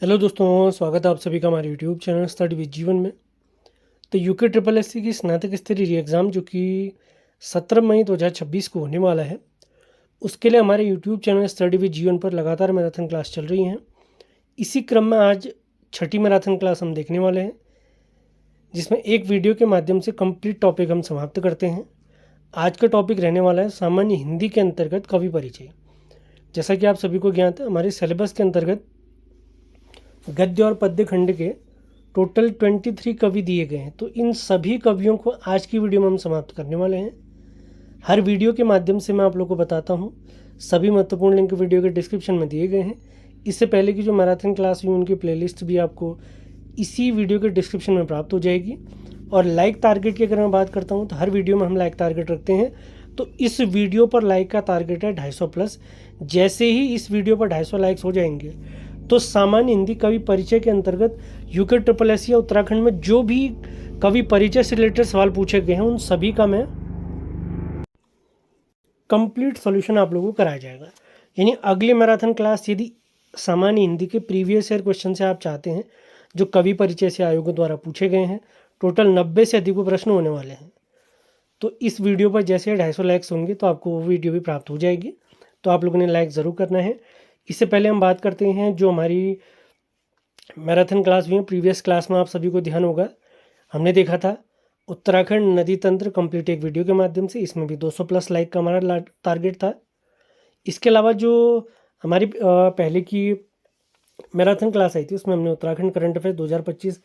Hello दोस्तों, स्वागत है आप सभी का हमारे यूट्यूब चैनल स्टडी विद जीवन में। तो यूके ट्रिपल एससी की स्नातक स्तरीय री एग्ज़ाम जो कि 17 मई 2026 को होने वाला है, उसके लिए हमारे यूट्यूब चैनल स्टडी विद जीवन पर लगातार मैराथन क्लास चल रही हैं। इसी क्रम में आज छठी मैराथन क्लास हम देखने वाले हैं, जिसमें एक वीडियो के माध्यम से कंप्लीट टॉपिक हम समाप्त करते हैं। आज का टॉपिक रहने वाला है सामान्य हिंदी के अंतर्गत कवि परिचय। जैसा कि आप सभी को ज्ञात है, हमारे सिलेबस के अंतर्गत गद्य और पद्य खंड के टोटल 23 कवि दिए गए हैं। तो इन सभी कवियों को आज की वीडियो में हम समाप्त करने वाले हैं। हर वीडियो के माध्यम से मैं आप लोगों को बताता हूँ। सभी महत्वपूर्ण लिंक वीडियो के डिस्क्रिप्शन में दिए गए हैं। इससे पहले की जो मैराथन क्लास हुई उनकी प्लेलिस्ट भी आपको इसी वीडियो के डिस्क्रिप्शन में प्राप्त हो जाएगी। और लाइक टारगेट की अगर मैं बात करता हूँ तो हर वीडियो में हम लाइक टारगेट रखते हैं। तो इस वीडियो पर लाइक का टारगेट है 250 प्लस। जैसे ही इस वीडियो पर 250 लाइक्स हो जाएंगे तो सामान्य हिंदी कवि परिचय के अंतर्गत यूके ट्रिपल एस या उत्तराखंड में जो भी कवि परिचय से रिलेटेड सवाल पूछे गए हैं उन सभी का मैं कंप्लीट सॉल्यूशन आप लोगों को कराया जाएगा। यानी अगली मैराथन क्लास यदि सामान्य हिंदी के प्रीवियस ईयर क्वेश्चन से आप चाहते हैं जो कवि परिचय से आयोगों द्वारा पूछे गए हैं, टोटल 90 से अधिक प्रश्न होने वाले हैं। तो इस वीडियो पर जैसे 250 लाइक्स होंगे तो आपको वो वीडियो भी प्राप्त हो जाएगी। तो आप लोगों ने लाइक ज़रूर करना है। इससे पहले हम बात करते हैं जो हमारी मैराथन क्लास हुई है। प्रीवियस क्लास में आप सभी को ध्यान होगा, हमने देखा था उत्तराखंड नदी तंत्र कंप्लीट एक वीडियो के माध्यम से। इसमें भी 200 प्लस लाइक का हमारा टारगेट था। इसके अलावा जो हमारी पहले की मैराथन क्लास आई थी उसमें हमने उत्तराखंड करंट अफेयर 2025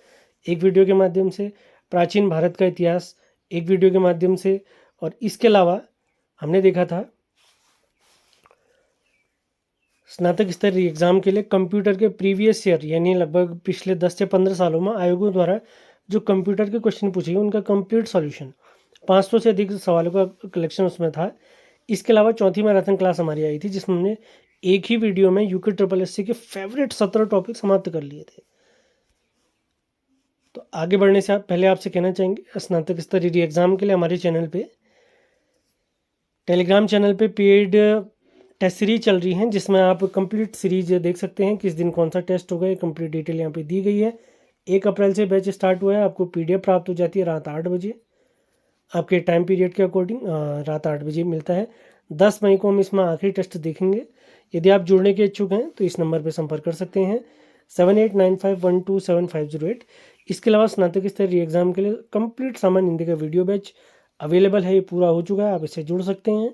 एक वीडियो के माध्यम से, प्राचीन भारत का इतिहास एक वीडियो के माध्यम से, और इसके अलावा हमने देखा था स्नातक स्तरीय एग्ज़ाम के लिए कंप्यूटर के प्रीवियस ईयर यानी लगभग पिछले 10 से 15 सालों में आयोगों द्वारा जो कंप्यूटर के क्वेश्चन पूछे गए उनका कंप्लीट सॉल्यूशन 500 से अधिक सवालों का कलेक्शन उसमें था। इसके अलावा चौथी मैराथन क्लास हमारी आई थी जिसमें हमने एक ही वीडियो में यूके ट्रिपल एससी के फेवरेट 17 टॉपिक समाप्त कर लिए थे। तो आगे बढ़ने से पहले आपसे कहना चाहेंगे, स्नातक स्तरीय एग्ज़ाम के लिए हमारे चैनल पे टेलीग्राम चैनल पे पेड टेस्ट सीरीज चल रही हैं जिसमें आप कंप्लीट सीरीज देख सकते हैं। किस दिन कौन सा टेस्ट होगा ये कंप्लीट डिटेल यहाँ पे दी गई है। 1 अप्रैल से बैच स्टार्ट हुआ है। आपको पीडीएफ प्राप्त हो जाती है रात 8 बजे, आपके टाइम पीरियड के अकॉर्डिंग रात 8 बजे मिलता है। 10 मई को हम इसमें आखिरी टेस्ट देखेंगे। यदि आप जुड़ने के इच्छुक हैं तो इस नंबर पर संपर्क कर सकते हैं 7895127508। इसके अलावा स्नातक स्तरीय एग्ज़ाम के लिए कंप्लीट सामान्य हिंदी का वीडियो बैच अवेलेबल है। ये पूरा हो चुका है, आप इससे जुड़ सकते हैं।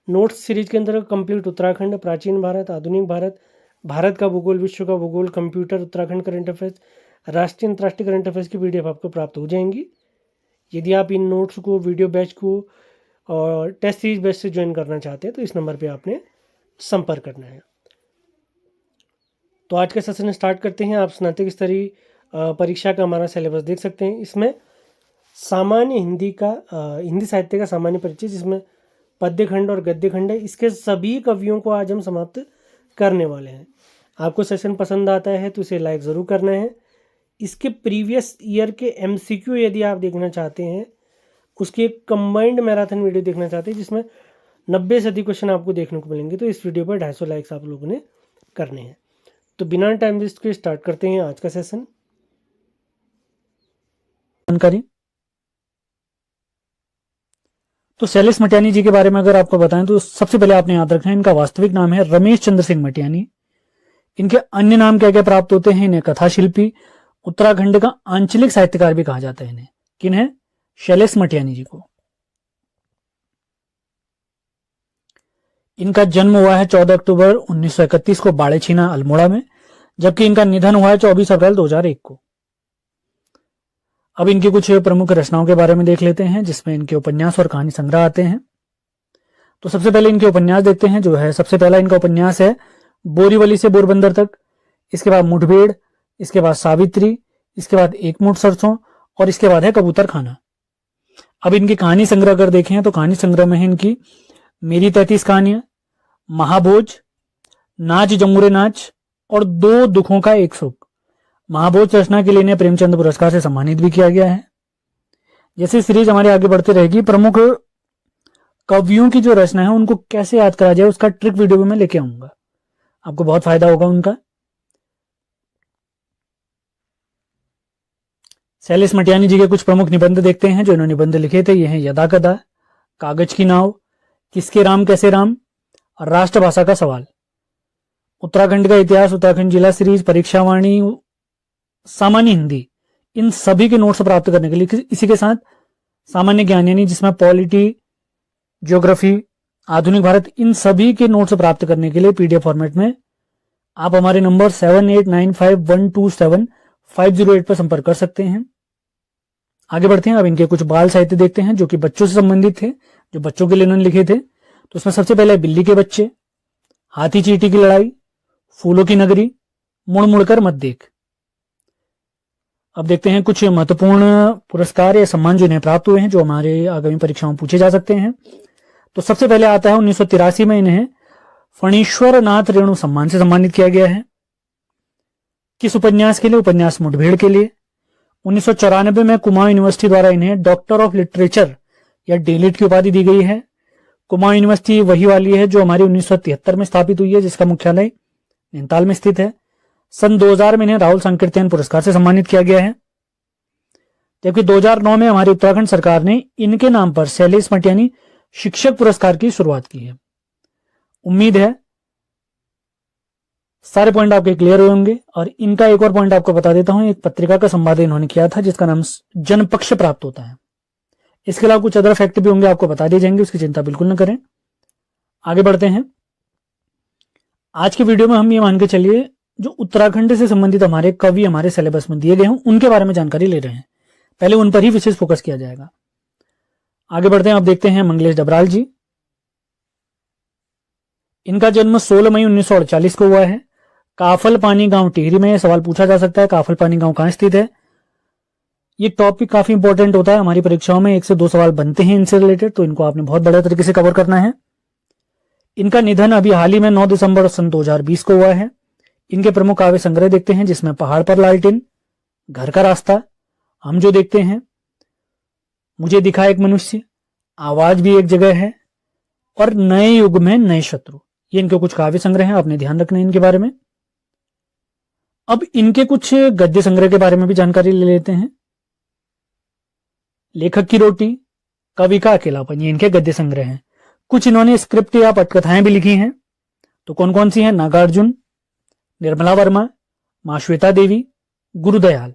नोट्स सीरीज के अंदर कंप्लीट उत्तराखंड, प्राचीन भारत, आधुनिक भारत, भारत का भूगोल, विश्व का भूगोल, कंप्यूटर, उत्तराखंड करंट अफेयर्स, राष्ट्रीय अंतर्राष्ट्रीय करंट अफेयर्स की पीडीएफ आपको प्राप्त हो जाएंगी। यदि आप इन नोट्स को, वीडियो बैच को और टेस्ट सीरीज बैच से ज्वाइन करना चाहते हैं तो इस नंबर पर आपने संपर्क करना है। तो आज का सेशन स्टार्ट करते हैं। आप स्नातक स्तरीय परीक्षा का हमारा सिलेबस देख सकते हैं। इसमें सामान्य हिंदी का हिंदी साहित्य का सामान्य परिचय जिसमें पद्य खंड और गद्य खंड है, इसके सभी कवियों को आज हम समाप्त करने वाले हैं। आपको सेशन पसंद आता है तो इसे लाइक ज़रूर करना है। इसके प्रीवियस ईयर के एमसीक्यू यदि आप देखना चाहते हैं, उसकी एक कंबाइंड मैराथन वीडियो देखना चाहते हैं जिसमें 90 से अधिक क्वेश्चन आपको देखने को मिलेंगे, तो इस वीडियो पर 250 लाइक्स आप लोगों ने करने हैं। तो बिना टाइम वेस्ट के स्टार्ट करते हैं आज का सेशन। जानकारी तो शैलेश मटियानी जी के बारे में अगर आपको बताएं तो सबसे पहले आपने याद रखना है इनका वास्तविक नाम है रमेश चंद्र सिंह मटियानी। इनके अन्य नाम क्या क्या प्राप्त होते हैं? इन्हें कथा शिल्पी, उत्तराखंड का आंचलिक साहित्यकार भी कहा जाता है। इन्हें किन है? शैलेश मटियानी जी को। इनका जन्म हुआ है 14 अक्टूबर 1931 को बाड़ेछीना अल्मोड़ा में, जबकि इनका निधन हुआ है 24 अप्रैल 2001 को। अब इनकी कुछ प्रमुख रचनाओं के बारे में देख लेते हैं जिसमें इनके उपन्यास और कहानी संग्रह आते हैं। तो सबसे पहले इनके उपन्यास देखते हैं। जो है सबसे पहला इनका उपन्यास है बोरीवली से पोरबंदर तक, इसके बाद मुठभेड़, इसके बाद सावित्री, इसके बाद एक मुठ सरसों और इसके बाद है कबूतर खाना। अब इनकी कहानी संग्रह अगर देखें तो कहानी संग्रह में है इनकी मेरी 33 कहानियां, महाभोज, नाच जमुरे नाच और 2 दुखों का एक सुख। महाभोज रचना के लिए इन्हें प्रेमचंद पुरस्कार से सम्मानित भी किया गया है। जैसे सीरीज हमारी आगे बढ़ती रहेगी, प्रमुख कवियों की जो रचना है उनको कैसे याद करा जाए उसका ट्रिक वीडियो भी मैं लेके आऊंगा, आपको बहुत फायदा होगा उनका। शैलेश मटियानी जी के कुछ प्रमुख निबंध देखते हैं जो इन्होंने निबंध लिखे थे। ये हैं यदा कदा, कागज की नाव, किसके राम कैसे राम और राष्ट्रभाषा का सवाल। उत्तराखंड का इतिहास, उत्तराखंड जिला सीरीज, परीक्षावाणी, सामान्य हिंदी, इन सभी के नोट्स प्राप्त करने के लिए इसी के साथ सामान्य ज्ञान यानी जिसमें पॉलिटी, ज्योग्राफी, आधुनिक भारत, इन सभी के नोट्स प्राप्त करने के लिए पीडीएफ फॉर्मेट में आप हमारे नंबर 7895127508 पर संपर्क कर सकते हैं। आगे बढ़ते हैं। अब इनके कुछ बाल साहित्य देखते हैं जो कि बच्चों से संबंधित थे, जो बच्चों के लिए इन्होंने लिखे थे। तो उसमें सबसे पहले बिल्ली के बच्चे, हाथी चींटी की लड़ाई, फूलों की नगरी, मुड़ मुड़कर मत देख। अब देखते हैं कुछ महत्वपूर्ण पुरस्कार या सम्मान जो इन्हें प्राप्त हुए हैं, जो हमारे आगामी परीक्षाओं में पूछे जा सकते हैं। तो सबसे पहले आता है 1983 में इन्हें फणीश्वर नाथ रेणु सम्मान से सम्मानित किया गया है। किस उपन्यास के लिए? उपन्यास मुठभेड़ के लिए। 1994 में कुमाऊं यूनिवर्सिटी द्वारा इन्हें डॉक्टर ऑफ लिटरेचर या डीलिट की उपाधि दी गई है। कुमाऊं यूनिवर्सिटी वही वाली है जो हमारी 1973 में स्थापित हुई है, जिसका मुख्यालय नैनीताल में स्थित है। सन 2000 में इन्हें राहुल संकीर्तन पुरस्कार से सम्मानित किया गया है। जबकि 2009 में हमारी उत्तराखंड सरकार ने इनके नाम पर शैलेश मटियानी शिक्षक पुरस्कार की शुरुआत की है। उम्मीद है सारे पॉइंट आपके क्लियर होंगे। और इनका एक और पॉइंट आपको बता देता हूं, एक पत्रिका का संपादन इन्होंने किया था जिसका नाम जनपक्ष प्राप्त होता है। इसके अलावा कुछ अदर फैक्ट भी होंगे, आपको बता दिए जाएंगे, उसकी चिंता बिल्कुल न करें। आगे बढ़ते हैं। आज के वीडियो में हम ये मान के चलिए जो उत्तराखंड से संबंधित हमारे कवि हमारे सिलेबस में दिए गए हों उनके बारे में जानकारी ले रहे हैं। पहले उन पर ही विशेष फोकस किया जाएगा। आगे बढ़ते हैं। अब देखते हैं मंगलेश डबराल जी। इनका जन्म 16 मई 1948 को हुआ है। काफल पानी गांव टिहरी में। सवाल पूछा जा सकता है काफल पानी गांव कहां स्थित है। ये टॉपिक काफी इंपॉर्टेंट होता है, हमारी परीक्षाओं में 1 से 2 सवाल बनते हैं इनसे रिलेटेड, तो इनको आपने बहुत बढ़िया तरीके से कवर करना है। इनका निधन अभी हाल ही में 9 दिसंबर सन 2020 को हुआ है। इनके प्रमुख काव्य संग्रह देखते हैं जिसमें पहाड़ पर लालटेन, घर का रास्ता, हम जो देखते हैं, मुझे दिखा एक मनुष्य, आवाज भी एक जगह है और नए युग में नए शत्रु, ये इनके कुछ काव्य संग्रह हैं, आपने ध्यान रखना है इनके बारे में। अब इनके कुछ गद्य संग्रह के बारे में भी जानकारी ले लेते हैं। लेखक की रोटी, कवि का अकेलापन, ये इनके गद्य संग्रह हैं। कुछ इन्होंने स्क्रिप्ट या पटकथाएं भी लिखी हैं। तो कौन कौन सी हैं? नागार्जुन, निर्मला वर्मा, मां श्वेता देवी, गुरुदयाल।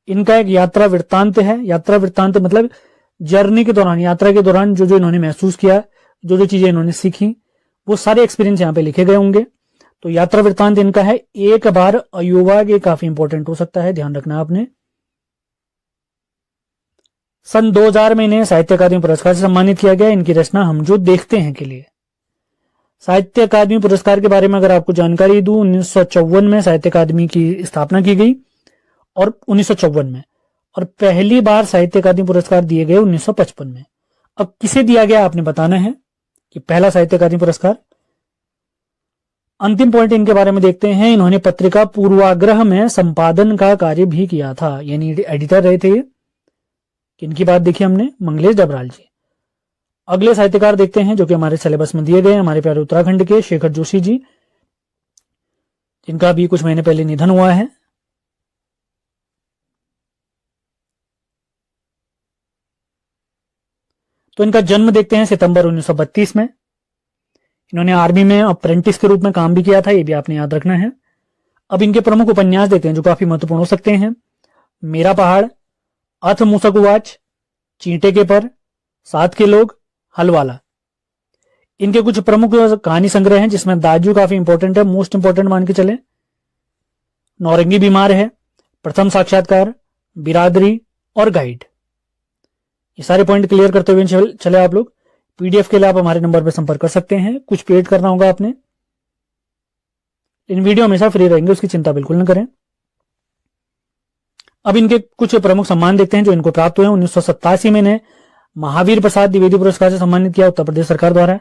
इनका एक यात्रा वृत्तांत है। यात्रा वृत्तांत मतलब जर्नी के दौरान, यात्रा के दौरान जो जो इन्होंने महसूस किया, जो जो चीजें इन्होंने सीखी, वो सारे एक्सपीरियंस यहाँ पे लिखे गए होंगे। तो यात्रा वृत्तांत इनका है। एक बार अयुवा, ये काफी इंपॉर्टेंट हो सकता है, ध्यान रखना आपने। सन 2000 में इन्हें साहित्य अकादमी पुरस्कार से सम्मानित किया गया। इनकी रचना हम जो देखते हैं के लिए। साहित्य अकादमी पुरस्कार के बारे में अगर आपको जानकारी दूं, 1954 में साहित्य अकादमी की स्थापना की गई और 1954 में, और पहली बार साहित्य अकादमी पुरस्कार दिए गए 1955 में। अब किसे दिया गया आपने बताना है कि पहला साहित्य अकादमी पुरस्कार। अंतिम पॉइंट इनके बारे में देखते हैं। इन्होंने पत्रिका पूर्वाग्रह में संपादन का कार्य भी किया था, यानी एडिटर रहे थे। इनकी बात देखिए हमने, मंगलेश डबराल जी। अगले साहित्यकार देखते हैं जो कि हमारे सिलेबस में दिए गए हैं, हमारे प्यारे उत्तराखंड के शेखर जोशी जी, जिनका भी कुछ महीने पहले निधन हुआ है। तो इनका जन्म देखते हैं सितंबर 1932 में। इन्होंने आर्मी में अप्रेंटिस के रूप में काम भी किया था, ये भी आपने याद रखना है। अब इनके प्रमुख उपन्यास देखते हैं जो काफी महत्वपूर्ण हो सकते हैं। मेरा पहाड़, अथ मुसकुवाच, चींटे के पर, साथ के लोग, हलवाला। इनके कुछ प्रमुख कहानी संग्रह हैं जिसमें दाजू काफी इंपॉर्टेंट है, मोस्ट इंपॉर्टेंट मान के चले। नौरंगी बीमार है, प्रथम साक्षात्कार, बिरादरी और गाइड। ये सारे पॉइंट क्लियर करते हुए चले आप लोग। पीडीएफ के लिए आप हमारे नंबर पर संपर्क कर सकते हैं। कुछ पेड करना होगा आपने। इन वीडियो हमेशा फ्री रहेंगे, उसकी चिंता बिल्कुल न करें। अब इनके कुछ प्रमुख सम्मान देखते हैं जो इनको प्राप्त हुए हैं। 1987 में इन्हें महावीर प्रसाद द्विवेदी पुरस्कार से सम्मानित किया उत्तर प्रदेश सरकार द्वारा।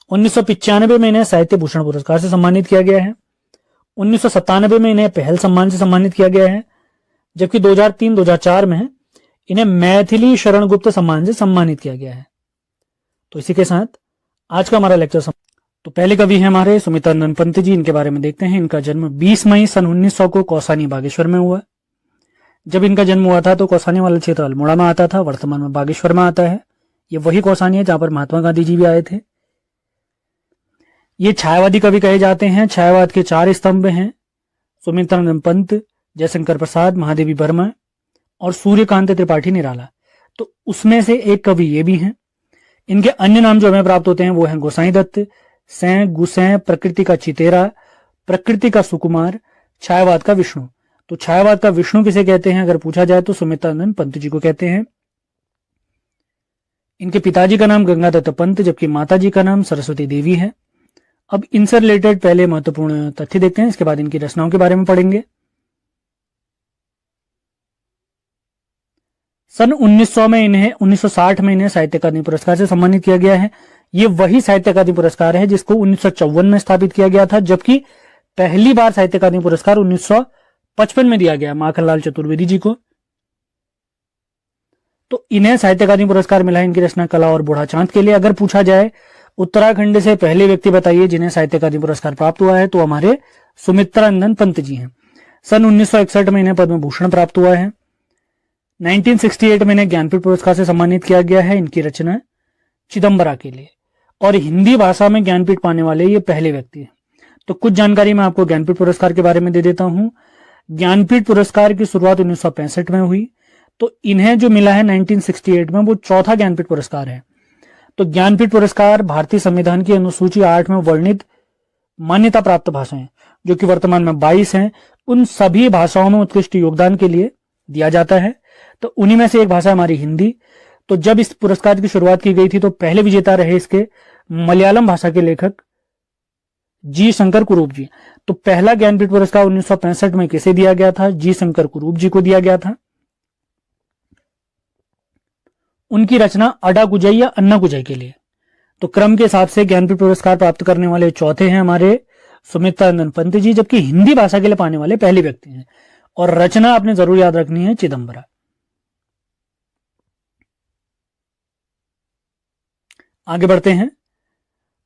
1995 में इन्हें साहित्य भूषण पुरस्कार से सम्मानित किया गया है। 1997 में इन्हें पहल सम्मान से सम्मानित किया गया है। जबकि 2003-2004 में इन्हें मैथिली शरण गुप्त सम्मान से सम्मानित किया गया है। तो इसी के साथ आज का हमारा लेक्चर तो पहले कवि है हमारे सुमित्रानंद पंत जी। इनके बारे में देखते हैं। इनका जन्म 20 मई सन 1900 को कौसानी बागेश्वर में हुआ। जब इनका जन्म हुआ था तो कौसानी वाला क्षेत्र अल्मोड़ा में आता था, वर्तमान में बागेश्वर में आता है। ये वही कौसानी है जहां पर महात्मा गांधी जी भी आए थे। ये छायावादी कवि कहे जाते हैं। छायावाद के 4 स्तंभ हैं, सुमित्रानंद पंत, जयशंकर प्रसाद, महादेवी वर्मा और सूर्यकांत त्रिपाठी निराला। तो उसमें से एक कवि ये भी हैं। इनके अन्य नाम जो हमें प्राप्त होते हैं वो हैं गोसाई दत्त, सैं, गुसैं, प्रकृति का चितेरा, प्रकृति का सुकुमार, छायावाद का विष्णु। तो छायावाद का विष्णु किसे कहते हैं अगर पूछा जाए तो सुमित्रानंद पंत जी को कहते हैं। इनके पिताजी का नाम गंगादत्त पंत जबकि माताजी का नाम सरस्वती देवी है। अब इनसे रिलेटेड पहले महत्वपूर्ण तथ्य देखते हैं, इसके बाद इनकी रचनाओं के बारे में पढ़ेंगे। सन 1960 में इन्हें साहित्य अकादमी पुरस्कार से सम्मानित किया गया है। ये वही साहित्य अकादमी पुरस्कार है जिसको 1954 में स्थापित किया गया था, जबकि पहली बार साहित्य अकादमी पुरस्कार 1955 में दिया गया माखनलाल चतुर्वेदी जी को। तो इन्हें साहित्य अकादमी पुरस्कार मिला है इनकी रचना कला और बूढ़ा चांद के लिए। अगर पूछा जाए उत्तराखंड से पहले व्यक्ति बताइए जिन्हें साहित्य अकादमी पुरस्कार प्राप्त हुआ है, तो हमारे सुमित्रानंद पंत जी हैं। सन 1961 में इन्हें पद्म भूषण प्राप्त हुआ है। 1968 में इन्हें ज्ञानपीठ पुरस्कार से सम्मानित किया गया है इनकी रचना चिदंबरा के लिए, और हिंदी भाषा में ज्ञानपीठ पाने वाले ये पहले व्यक्ति हैं। तो कुछ जानकारी मैं आपको ज्ञानपीठ पुरस्कार के बारे में दे देता हूं। ज्ञानपीठ पुरस्कार की शुरुआत 1965 में हुई, तो इन्हें जो मिला है 1968 में वो चौथा ज्ञानपीठ पुरस्कार है। तो ज्ञानपीठ पुरस्कार भारतीय संविधान की अनुसूची 8 में वर्णित मान्यता प्राप्त भाषाएं जो कि वर्तमान में 22 हैं, उन सभी भाषाओं में उत्कृष्ट योगदान के लिए दिया जाता है। तो उन्हीं में से एक भाषा हमारी हिंदी। तो जब इस पुरस्कार की शुरुआत की गई थी तो पहले विजेता रहे इसके मलयालम भाषा के लेखक जी शंकर कुरूप जी। तो पहला ज्ञानपीठ पुरस्कार 1965 में किसे दिया गया था? जी शंकर कुरूप जी को दिया गया था। उनकी रचना अडा गुजई या अन्ना गुजई के लिए। तो क्रम के हिसाब से ज्ञानपीठ पुरस्कार प्राप्त करने वाले चौथे हैं हमारे सुमित्रानंद पंत जी, जबकि हिंदी भाषा के लिए पाने वाले पहले व्यक्ति हैं। और रचना आपने जरूर याद रखनी है चिदंबरा। आगे बढ़ते हैं।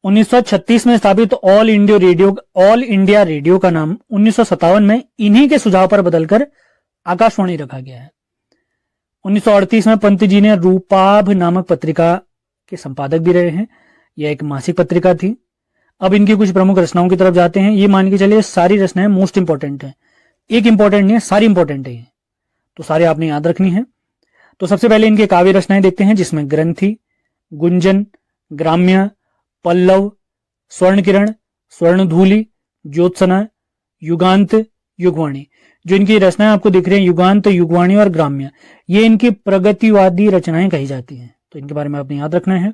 1936 में स्थापित ऑल इंडिया रेडियो का नाम 1957 में इन्हीं के सुझाव पर बदलकर आकाशवाणी रखा गया है। 1938 में पंत जी ने रूपाभ नामक पत्रिका के संपादक भी रहे हैं। यह एक मासिक पत्रिका थी। अब इनकी कुछ प्रमुख रचनाओं की तरफ जाते हैं। ये मान के चलिए सारी रचनाएं मोस्ट इंपॉर्टेंट है, एक इंपॉर्टेंट नहीं है, सारी इंपॉर्टेंट है, तो सारे आपने याद रखनी है। तो सबसे पहले इनके काव्य रचनाएं देखते हैं, जिसमें ग्रंथि, गुंजन, ग्राम्य, पल्लव, स्वर्ण किरण, स्वर्णधूलि, ज्योत्सना, युगांत, युगवाणी। जो इनकी रचनाएं आपको दिख रही हैं युगांत, युगवाणी और ग्राम्य, ये इनकी प्रगतिवादी रचनाएं कही जाती हैं। तो इनके बारे में आपने याद रखना है।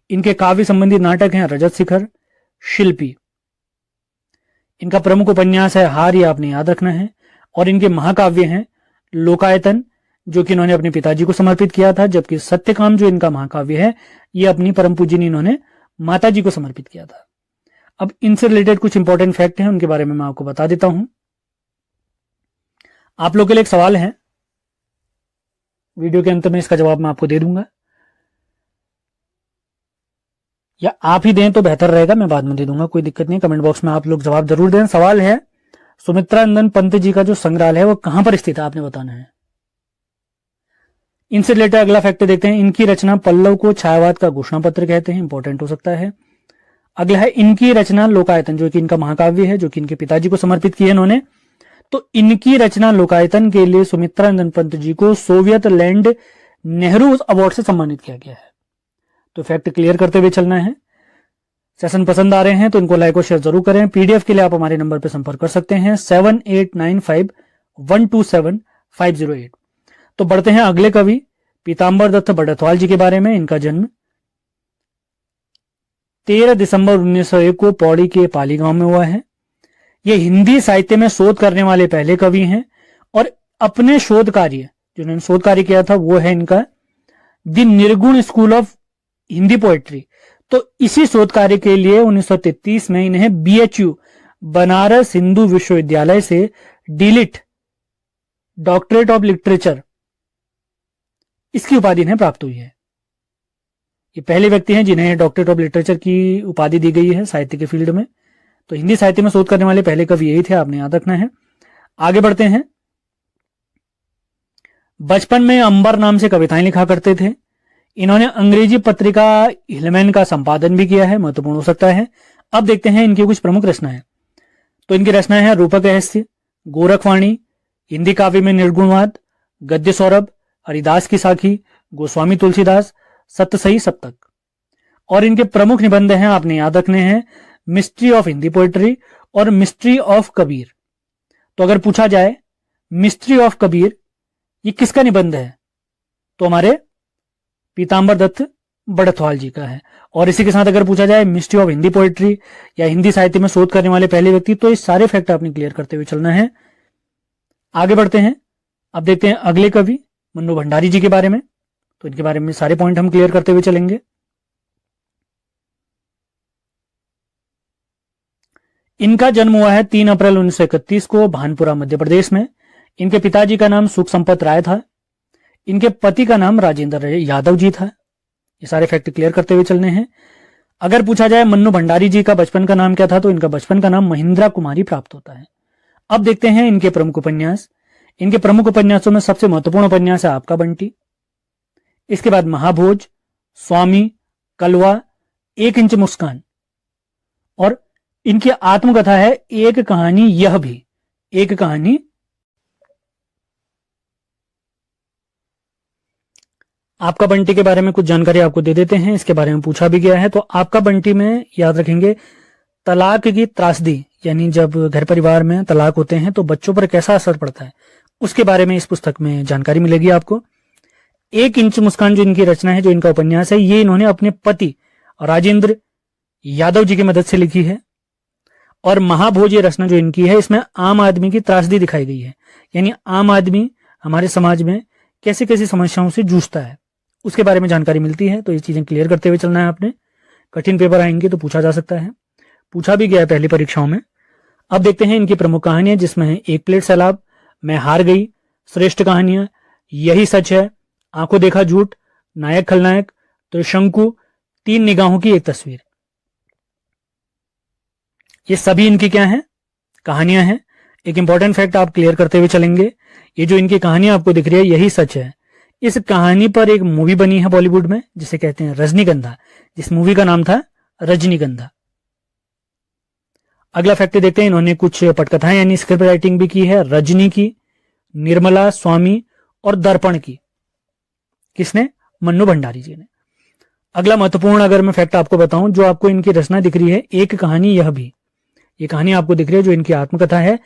इनके काव्य संबंधित नाटक हैं रजत शिखर, शिल्पी। इनका प्रमुख उपन्यास है हार, ये आपने याद रखना है। और इनके महाकाव्य हैं लोकायतन, जो कि इन्होंने अपने पिताजी को समर्पित किया था, जबकि सत्यकाम जो इनका महाकाव्य है ये अपनी परम पूजनी इन्होंने माता जी को समर्पित किया था। अब इनसे रिलेटेड कुछ इंपॉर्टेंट फैक्ट हैं, उनके बारे में मैं आपको बता देता हूं। आप लोग के लिए एक सवाल है, वीडियो के अंत में इसका जवाब मैं आपको दे दूंगा, या आप ही दें तो बेहतर रहेगा, मैं बाद में दे दूंगा, कोई दिक्कत नहीं। कमेंट बॉक्स में आप लोग जवाब जरूर दें। सवाल है सुमित्रानंद पंत जी का जो संग्रहालय है वो कहां पर स्थित है, आपने बताना है। इनसे रिलेटेड अगला फैक्ट देखते हैं। इनकी रचना पल्लव को छायावाद का घोषणा पत्र कहते हैं, इंपॉर्टेंट हो सकता है। अगला है इनकी रचना लोकायतन, जो कि इनका महाकाव्य है, जो कि इनके पिताजी को समर्पित की है इन्होंने। तो इनकी रचना लोकायतन के लिए सुमित्रानंद पंत जी को सोवियत लैंड नेहरू अवार्ड से सम्मानित किया गया है। तो फैक्ट क्लियर करते हुए चलना है। सेशन पसंद आ रहे हैं तो इनको लाइक और शेयर जरूर करें। पीडीएफ के लिए आप हमारे नंबर पर संपर्क कर सकते हैं 7895127508। तो बढ़ते हैं अगले कवि पीताम्बर दत्त बड़थवाल जी के बारे में। इनका जन्म 13 दिसंबर 1901 को पौड़ी के पाली गांव में हुआ है। ये हिंदी साहित्य में शोध करने वाले पहले कवि हैं, और अपने शोध कार्य जो इन्होंने शोध कार्य किया था वो है इनका द निर्गुण स्कूल ऑफ हिंदी पोएट्री। तो इसी शोध कार्य के लिए 1933 में इन्हें बीएचयू बनारस हिंदू विश्वविद्यालय से डीलिट डॉक्टरेट ऑफ लिटरेचर इसकी उपाधि इन्हें प्राप्त हुई है। ये पहले व्यक्ति हैं जिन्हें डॉक्टरेट ऑफ लिटरेचर की उपाधि दी गई है साहित्य के फील्ड में। तो हिंदी साहित्य में शोध करने वाले पहले कवि यही थे, आपने याद रखना है। आगे बढ़ते हैं। बचपन में अंबर नाम से कविताएं लिखा करते थे। इन्होंने अंग्रेजी पत्रिका हिलमैन का संपादन भी किया है, महत्वपूर्ण हो सकता है। अब देखते हैं इनकी कुछ प्रमुख रचनाएं। तो इनकी रचनाएं हैं रूपक रहस्य, गोरखवाणी, हिंदी काव्य में निर्गुणवाद, गद्य सौरभ, हरिदास की साखी, गोस्वामी तुलसीदास, सत्य सही सप्तक। और इनके प्रमुख निबंध हैं, आपने याद रखने हैं, मिस्ट्री ऑफ हिंदी पोएट्री और मिस्ट्री ऑफ कबीर। तो अगर पूछा जाए मिस्ट्री ऑफ कबीर ये किसका निबंध है, तो हमारे पीताम्बर दत्त बड़थवाल जी का है। और इसी के साथ अगर पूछा जाए मिस्ट्री ऑफ हिंदी पोएट्री या हिंदी साहित्य में शोध करने वाले पहले व्यक्ति, तो ये सारे फैक्ट आपने क्लियर करते हुए चलना है। आगे बढ़ते हैं, अब देखते हैं अगले कवि मन्नू भंडारी जी के बारे में। तो इनके बारे में सारे पॉइंट हम क्लियर करते हुए चलेंगे। इनका जन्म हुआ है 3 अप्रैल 1931 को भानपुरा मध्य प्रदेश में। इनके पिताजी का नाम सुख संपत राय था। इनके पति का नाम राजेंद्र यादव जी था। ये सारे फैक्ट क्लियर करते हुए चलने हैं। अगर पूछा जाए मन्नू भंडारी जी का बचपन का नाम क्या था, तो इनका बचपन का नाम महिंद्रा कुमारी प्राप्त होता है। अब देखते हैं इनके प्रमुख उपन्यास। इनके प्रमुख उपन्यासों में सबसे महत्वपूर्ण उपन्यास है आपका बंटी। इसके बाद महाभोज, स्वामी, कलवा, 1 इंच मुस्कान, और इनकी आत्मकथा है एक कहानी यह भी। एक कहानी आपका बंटी के बारे में कुछ जानकारी आपको दे देते हैं, इसके बारे में पूछा भी गया है। तो आपका बंटी में याद रखेंगे तलाक की त्रासदी, यानी जब घर परिवार में तलाक होते हैं तो बच्चों पर कैसा असर पड़ता है, उसके बारे में इस पुस्तक में जानकारी मिलेगी आपको। 1 इंच मुस्कान जो इनकी रचना है, जो इनका उपन्यास है, ये इन्होंने अपने पति राजेंद्र यादव जी की मदद से लिखी है। और महाभोज ये रचना जो इनकी है, इसमें आम आदमी की त्रासदी दिखाई गई है, यानी आम आदमी हमारे समाज में कैसे कैसी समस्याओं से जूझता है, उसके बारे में जानकारी मिलती है। तो ये चीजें क्लियर करते हुए चलना है आपने। कठिन पेपर आएंगे तो पूछा जा सकता है, पूछा भी गया है पहली परीक्षाओं में। अब देखते हैं इनकी प्रमुख कहानियां, जिसमें है 1 प्लेट सैलाब, मैं हार गई, श्रेष्ठ कहानियां, यही सच है, आंखों देखा झूठ, नायक खलनायक, त्रिशंकु, 3 निगाहों की एक तस्वीर। ये सभी इनकी क्या है, कहानियां हैं। एक इंपॉर्टेंट फैक्ट आप क्लियर करते हुए चलेंगे, ये जो इनकी कहानियां आपको दिख रही है यही सच है, इस कहानी पर एक मूवी बनी है बॉलीवुड में, जिसे कहते हैं रजनीगंधा, जिस मूवी का नाम था रजनीगंधा। अगला फैक्ट देखते हैं, इन्होंने कुछ पटकथाएं यानी स्क्रिप्ट राइटिंग भी की है, रजनी की, निर्मला, स्वामी और दर्पण की। किसने, मन्नू भंडारी जी ने। अगला महत्वपूर्ण अगर मैं फैक्ट आपको बताऊं, जो आपको इनकी रचना दिख रही है एक कहानी यह भी, ये कहानी आपको दिख रही है जो इनकी आत्मकथा है।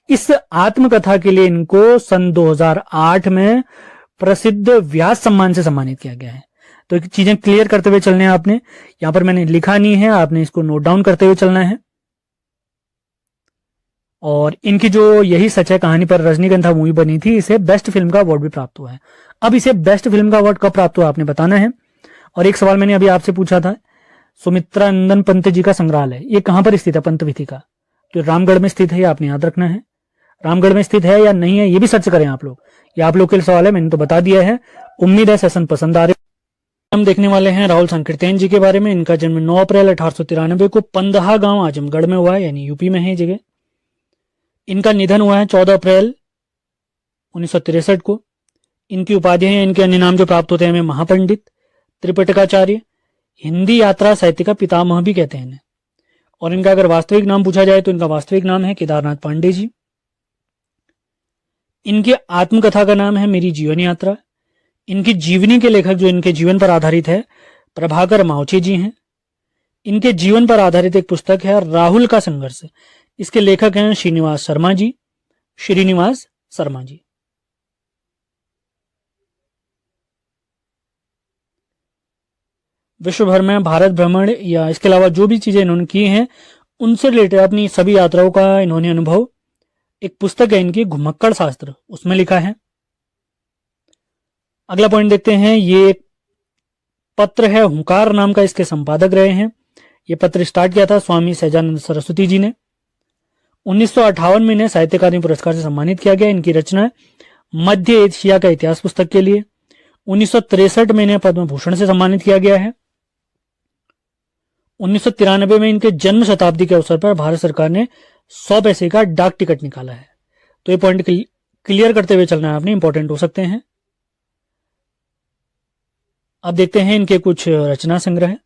इस आत्मकथा के लिए इनको सन 2008 में प्रसिद्ध व्यास सम्मान से सम्मानित किया गया है। तो एक चीजें क्लियर करते हुए चलने हैं आपने, यहां पर मैंने लिखा नहीं है, आपने इसको नोट डाउन करते हुए चलना है। और इनकी जो यही सच है कहानी पर रजनीगंधा मूवी बनी थी, इसे बेस्ट फिल्म का अवार्ड भी प्राप्त हुआ है। अब इसे बेस्ट फिल्म का अवार्ड कब प्राप्त हुआ आपने बताना है। और एक सवाल मैंने अभी आपसे पूछा था, सुमित्रा नंदन पंत जी का संग्रहालय ये कहां पर स्थित है, पंतविथि का, तो रामगढ़ में स्थित है, ये आपने याद रखना है। रामगढ़ में स्थित है या नहीं है ये भी सर्च करें आप लोग, ये आप लोग के लिए सवाल है, मैंने तो बता दिया है। उम्मीद है सेशन पसंद आ रहे। हम देखने वाले हैं राहुल संकीर्तन जी के बारे में। इनका जन्म 9 अप्रैल 1893 को पंदहा गांव आजमगढ़ में हुआ है, यानी यूपी में है जगह। इनका निधन हुआ है 14 अप्रैल 1963 को। इनकी उपाधियां हैं, इनके अन्य नाम जो प्राप्त होते हैं हमें महापंडित, त्रिपिटकाचार्य, हिंदी यात्रा साहित्य का पितामह भी कहते हैं इन्हें। और इनका अगर वास्तविक नाम पूछा जाए तो इनका वास्तविक नाम है केदारनाथ पांडे जी। इनकी आत्मकथा का नाम है मेरी जीवन यात्रा। इनकी जीवनी के लेखक जो इनके जीवन पर आधारित है प्रभाकर मावचे जी हैं। इनके जीवन पर आधारित एक पुस्तक है राहुल का संघर्ष, इसके लेखक हैं श्रीनिवास शर्मा जी। विश्व भर में भारत भ्रमण या इसके अलावा जो भी चीजें इन्होंने की हैं उनसे रिलेटेड अपनी सभी यात्राओं का इन्होंने अनुभव, एक पुस्तक है इनकी घुमक्कड़ शास्त्र, उसमें लिखा है। अगला पॉइंट देखते हैं, ये एक पत्र है हुंकार नाम का, इसके संपादक रहे हैं। ये पत्र स्टार्ट किया था स्वामी सहजानंद सरस्वती जी ने। 1958 में इन्हें साहित्य अकादमी पुरस्कार से सम्मानित किया गया। इनकी रचना है मध्य एशिया का इतिहास पुस्तक के लिए। 1963 में इन्हें पद्म भूषण से सम्मानित किया गया है। 1993 में इनके जन्म शताब्दी के अवसर पर भारत सरकार ने 100 पैसे का डाक टिकट निकाला है। तो ये पॉइंट क्लियर करते हुए चलना है आपने, इंपॉर्टेंट हो सकते हैं। अब देखते हैं इनके कुछ रचना संग्रह।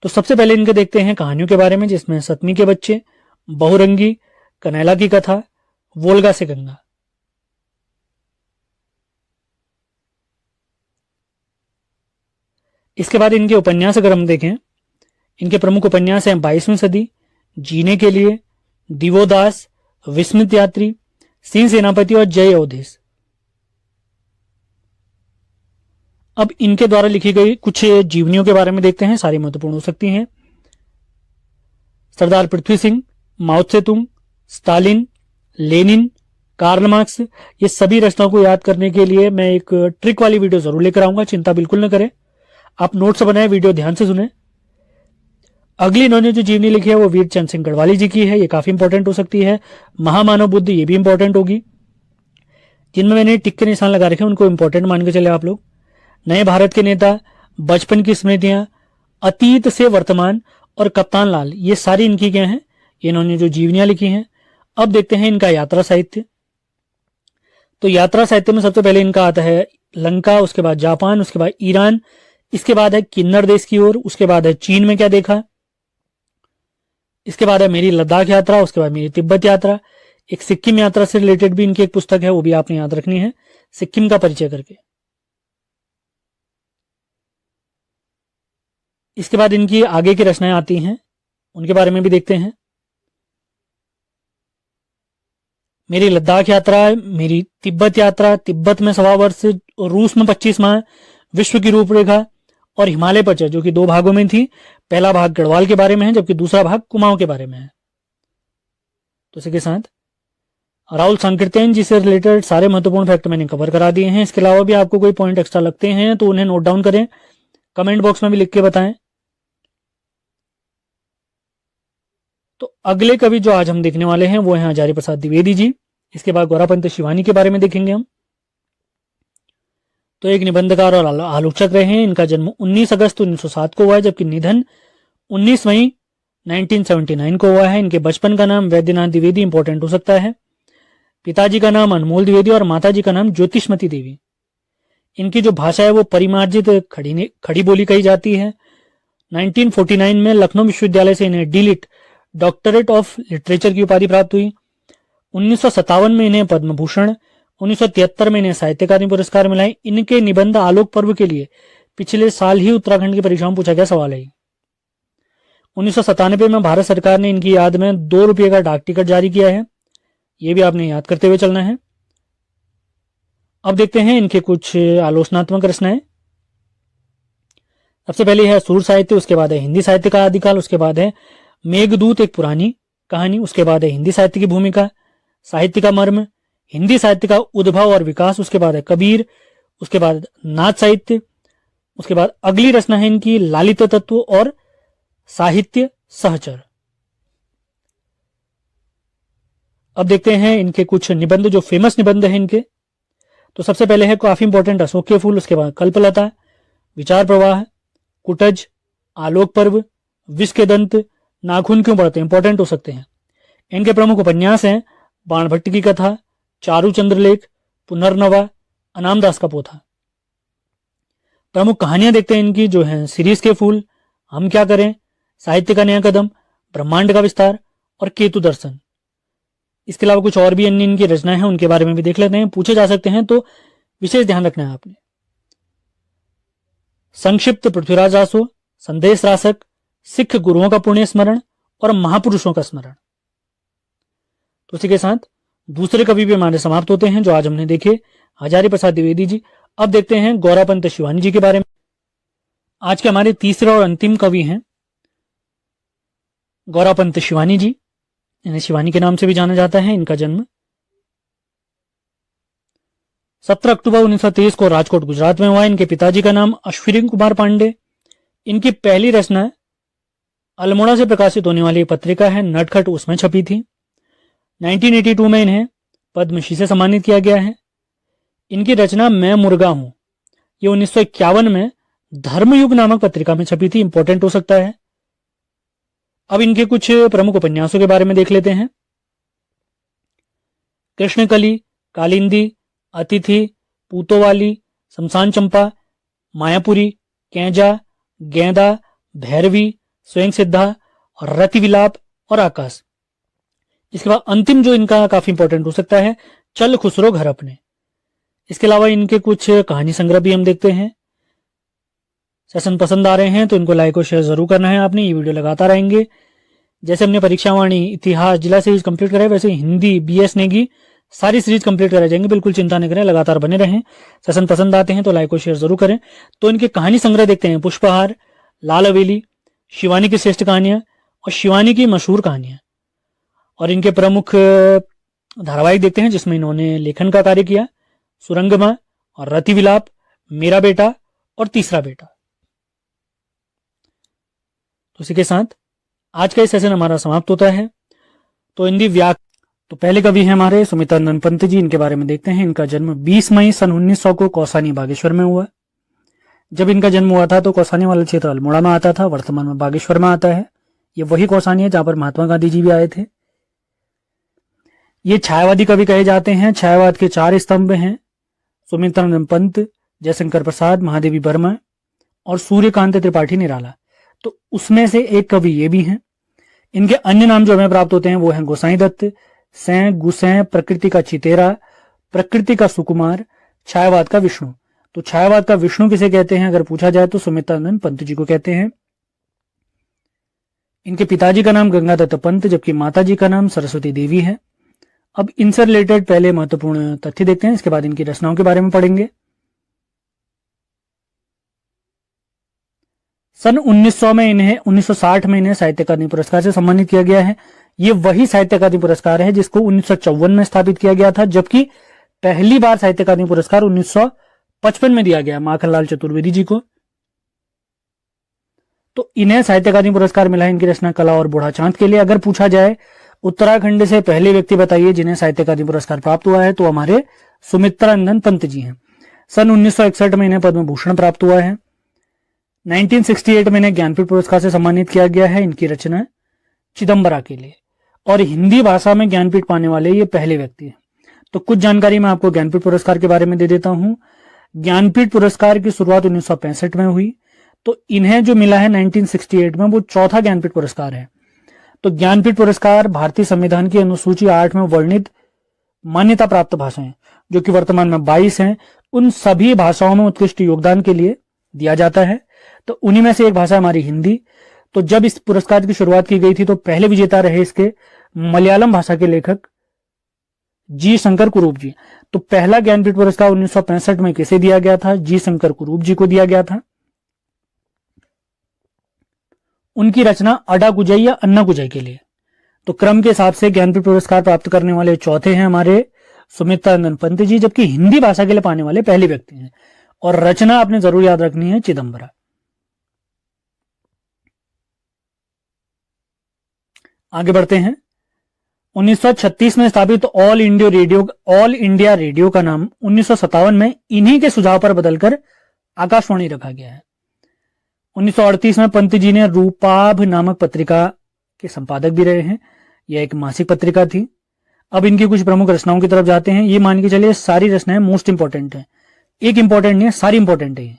तो सबसे पहले इनके देखते हैं कहानियों के बारे में, जिसमें सतमी के बच्चे, बहुरंगी, कनैला की कथा, वोल्गा से गंगा। इसके बाद इनके उपन्यास अगर हम देखें, इनके प्रमुख उपन्यास हैं 22वीं सदी, जीने के लिए, दिवोदास, विस्मित यात्री, सिंह सेनापति और जय अवधेश। अब इनके द्वारा लिखी गई कुछ जीवनियों के बारे में देखते हैं, सारी महत्वपूर्ण हो सकती हैं। सरदार पृथ्वी सिंह, माओ Tse tung, Stalin, Lenin, Karl Marx, ये सभी रचनाओं को याद करने के लिए मैं एक ट्रिक वाली वीडियो जरूर लेकर आऊंगा, चिंता बिल्कुल न करें। आप नोट्स बनाए, वीडियो ध्यान से सुने। अगली इन्होंने जो जीवनी लिखी है वो वीर चंद सिंह गढ़वाली जी की है, ये काफी इंपॉर्टेंट हो सकती है। महामानव बुद्ध, ये भी इंपॉर्टेंट होगी। जिनमें मैंने टिक के निशान लगा रखे हैं उनको इंपॉर्टेंट मान के चले आप लोग। नए भारत के नेता, बचपन की स्मृतियां, अतीत से वर्तमान और कप्तान लाल, ये सारी इनकी क्या हैं, इन्होंने जो जीवनियां लिखी हैं। अब देखते हैं इनका यात्रा साहित्य। तो यात्रा साहित्य में सबसे पहले इनका आता है लंका, उसके बाद जापान, उसके बाद ईरान, इसके बाद है किन्नर देश की ओर, उसके बाद है चीन में क्या देखा, इसके बाद है मेरी लद्दाख यात्रा, उसके बाद मेरी तिब्बत यात्रा। एक सिक्किम यात्रा से रिलेटेड भी इनकी एक पुस्तक है, वो भी आपने याद रखनी है, सिक्किम का परिचय करके। इसके बाद इनकी आगे की रचनाएं आती हैं, उनके बारे में भी देखते हैं। मेरी लद्दाख यात्रा, मेरी तिब्बत यात्रा, तिब्बत में 1.25 वर्ष, रूस में 25 माह, विश्व की रूपरेखा और हिमालय परिचय, जो कि 2 भागों में थी। पहला भाग गढ़वाल के बारे में है, जबकि दूसरा भाग कुमाऊं के बारे में है। तो इसी के साथ राहुल संकीर्तन जी से रिलेटेड सारे महत्वपूर्ण फैक्ट मैंने कवर करा दिए हैं। इसके अलावा भी आपको कोई पॉइंट एक्स्ट्रा लगते हैं तो उन्हें नोट डाउन करें, कमेंट बॉक्स में भी लिख के बताएं। तो अगले कवि जो आज हम देखने वाले हैं वो हैं हजारी प्रसाद द्विवेदी जी। इसके बाद गौरापंत शिवानी के बारे में देखेंगे हम। तो एक निबंधकार और आलोचक रहे हैं। इनका जन्म 19 अगस्त 1907 को हुआ है, जबकि निधन 19 मई 1979 को हुआ है। इनके बचपन का नाम वैद्यनाथ द्विवेदी इंपॉर्टेंट हो सकता है। पिताजी का नाम अनमोल द्विवेदी और माताजी का नाम ज्योतिषमती देवी। इनकी जो भाषा है वो परिमार्जित खड़ी बोली कही जाती है। 1949 में लखनऊ विश्वविद्यालय से इन्हें डीलिट, डॉक्टरेट ऑफ लिटरेचर की उपाधि प्राप्त हुई। 1957 में इन्हें पद्म भूषण, 1973 में इन्हें साहित्य अकादमी पुरस्कार मिला है। इनके निबंध आलोक पर्व के लिए पिछले साल ही उत्तराखंड की परीक्षा में पूछा गया सवाल है। 1997 में भारत सरकार ने इनकी याद में 2 रुपये का डाक टिकट जारी किया है, ये भी आपने याद करते हुए चलना है। अब देखते हैं इनके कुछ आलोचनात्मक रचनाएं। सबसे पहले है सुर साहित्य, उसके बाद है हिंदी साहित्य का आदिकाल, उसके बाद है मेघदूत एक पुरानी कहानी, उसके बाद है हिंदी साहित्य की भूमिका, साहित्य का मर्म, हिंदी साहित्य का उद्भव और विकास, उसके बाद है कबीर, उसके बाद नाथ साहित्य, उसके बाद अगली रचना है इनकी लालित तत्व और साहित्य सहचर। अब देखते हैं इनके कुछ निबंध, जो फेमस निबंध हैं इनके। तो सबसे पहले है काफी इंपॉर्टेंट अशोक के फूल, उसके बाद कल्पलता, विचार प्रवाह, कुटज, आलोक पर्व, विष के दंत, नाखून क्यों पड़ते हैं, इंपॉर्टेंट हो सकते हैं। इनके प्रमुख उपन्यास हैं बाणभट्ट की कथा, चारू चंद्रलेख, पुनर्नवा, अनामदास का पोथा। प्रमुख कहानियां देखते हैं इनकी, जो हैं सीरीज के फूल, हम क्या करें, साहित्य का नया कदम, ब्रह्मांड का विस्तार और केतु दर्शन। इसके अलावा कुछ और भी अन्य इनकी रचनाएं हैं, उनके बारे में भी देख लेते हैं। पूछे जा सकते हैं तो विशेष ध्यान रखना है आपने। संक्षिप्त पृथ्वीराज रासो, संदेश रासक, सिख गुरुओं का पुण्य स्मरण और महापुरुषों का स्मरण। तो इसी के साथ दूसरे कवि भी हमारे समाप्त होते हैं जो आज हमने देखे, हजारी प्रसाद द्विवेदी जी। अब देखते हैं गौरापंत शिवानी जी के बारे में। आज के हमारे तीसरे और अंतिम कवि हैं गौरापंत शिवानी जी। इन्हें शिवानी के नाम से भी जाना जाता है। इनका जन्म 17 अक्टूबर 1923 को राजकोट गुजरात में हुआ। इनके पिताजी का नाम अश्विनी कुमार पांडे। इनकी पहली रचना अल्मोड़ा से प्रकाशित होने वाली पत्रिका है नटखट, उसमें छपी थी। 1982 में इन्हें पद्मश्री से सम्मानित किया गया है। इनकी रचना मैं मुर्गा हूं, ये 1951 में धर्मयुग नामक पत्रिका में छपी थी, इंपॉर्टेंट हो सकता है। अब इनके कुछ प्रमुख उपन्यासों के बारे में देख लेते हैं। कृष्णकली, कालिंदी, अतिथि, पूतोवाली, शमशान चंपा, मायापुरी, कैंजा, गेंदा, भैरवी, स्वयं सिद्धा और रतिविलाप और आकाश। इसके बाद अंतिम जो इनका काफी इंपॉर्टेंट हो सकता है, चल खुसरो घर अपने। इसके अलावा इनके कुछ कहानी संग्रह भी हम देखते हैं। सेशन पसंद आ रहे हैं तो इनको लाइक और शेयर जरूर करना है आपने। ये वीडियो लगातार आएंगे। जैसे हमने परीक्षावाणी, इतिहास, जिला सीरीज कंप्लीट कराए, वैसे हिंदी, बीएस नेगी सारी सीरीज कंप्लीट कराई जाएंगे। बिल्कुल चिंता नहीं करें, लगातार बने रहें। सेशन पसंद आते हैं तो लाइक और शेयर जरूर करें। तो इनके कहानी संग्रह देखते हैं, पुष्पहार, लाल हवेली, शिवानी की श्रेष्ठ कहानियां और शिवानी की मशहूर कहानियां। और इनके प्रमुख धारावाहिक देखते हैं जिसमें इन्होंने लेखन का कार्य किया, सुरंगमा और रतिविलाप, मेरा बेटा और तीसरा बेटा। तो इसी के साथ आज का ये सेशन हमारा समाप्त होता है। तो पहले कवि हैं हमारे सुमित्रानंद पंत जी। इनके बारे में देखते हैं। इनका जन्म 20 मई सन 1900 को कौसानी बागेश्वर में हुआ। जब इनका जन्म हुआ था तो कौसानी वाला क्षेत्र अल्मोड़ा में आता था, वर्तमान में बागेश्वर में आता है। ये वही कौसानी है जहां पर महात्मा गांधी जी भी आए थे। ये छायावादी कवि कहे जाते हैं। छायावाद के 4 स्तंभ हैं, सुमित्रानंद पंत, जयशंकर प्रसाद, महादेवी वर्मा और सूर्यकांत त्रिपाठी निराला। तो उसमें से एक कवि ये भी हैं। इनके अन्य नाम जो हमें प्राप्त होते हैं वो हैं गोसाई दत्त, सैं, गुसैं, प्रकृति का चितेरा, प्रकृति का सुकुमार, छायावाद का विष्णु। तो छायावाद का विष्णु किसे कहते हैं अगर पूछा जाए तो सुमित्रानंद पंत जी को कहते हैं। इनके पिताजी का नाम गंगादत्त पंत जबकि माताजी का नाम सरस्वती देवी है। अब इनसे रिलेटेड पहले महत्वपूर्ण तथ्य देखते हैं, इसके बाद इनकी रचनाओं के बारे में पढ़ेंगे। सन 1960 में इन्हें साहित्य अकादमी पुरस्कार से सम्मानित किया गया है। ये वही साहित्य अकादमी पुरस्कार है जिसको 1954 में स्थापित किया गया था, जबकि पहली बार साहित्य अकादमी पुरस्कार 1955 में दिया गया माखनलाल चतुर्वेदी जी को। तो इन्हें साहित्य अकादमी पुरस्कार मिला है इनकी रचना कला और बूढ़ा चांद के लिए। अगर पूछा जाए उत्तराखंड से पहले व्यक्ति बताइए जिन्हें साहित्य अकादमी पुरस्कार प्राप्त हुआ है, तो हमारे सुमित्रानंद पंत जी हैं। सन 1961 में इन्हें पद्म भूषण प्राप्त हुआ है। 1968 में इन्हें ज्ञानपीठ पुरस्कार से सम्मानित किया गया है इनकी रचना चिदंबरा के लिए। और हिंदी भाषा में ज्ञानपीठ पाने वाले ये पहले व्यक्ति हैं। तो कुछ जानकारी मैं आपको ज्ञानपीठ पुरस्कार के बारे में दे देता हूं। ज्ञानपीठ पुरस्कार की शुरुआत 1965 में हुई, तो इन्हें जो मिला है 1968 में वो चौथा ज्ञानपीठ पुरस्कार है। तो ज्ञानपीठ पुरस्कार भारतीय संविधान की अनुसूची 8 में वर्णित मान्यता प्राप्त भाषाएं जो कि वर्तमान में 22 हैं, उन सभी भाषाओं में उत्कृष्ट योगदान के लिए दिया जाता है। तो उन्हीं में से एक भाषा हमारी हिंदी। तो जब इस पुरस्कार की शुरुआत की गई थी तो पहले विजेता रहे इसके मलयालम भाषा के लेखक जी शंकर कुरूप जी। तो पहला ज्ञानपीठ पुरस्कार 1965 में किसे दिया गया था? जी शंकर कुरूप जी को दिया गया था। उनकी रचना अडा गुजई या अन्ना गुजई के लिए। तो क्रम के हिसाब से ज्ञानपीठ पुरस्कार प्राप्त करने वाले चौथे हैं हमारे सुमित्रानंद पंत जी, जबकि हिंदी भाषा के लिए पाने वाले पहले व्यक्ति हैं। और रचना आपने जरूर याद रखनी है, चिदंबरा। आगे बढ़ते हैं। 1936 में स्थापित ऑल इंडिया रेडियो का नाम 1957 में इन्हीं के सुझाव पर बदलकर आकाशवाणी रखा गया है। 1938 में पंत जी ने रूपाभ नामक पत्रिका के संपादक भी रहे हैं। यह एक मासिक पत्रिका थी। अब इनकी कुछ प्रमुख रचनाओं की तरफ जाते हैं। ये मान के चलिए सारी रचनाएं मोस्ट इंपॉर्टेंट है, एक इंपॉर्टेंट नहीं है, सारी इंपॉर्टेंट है,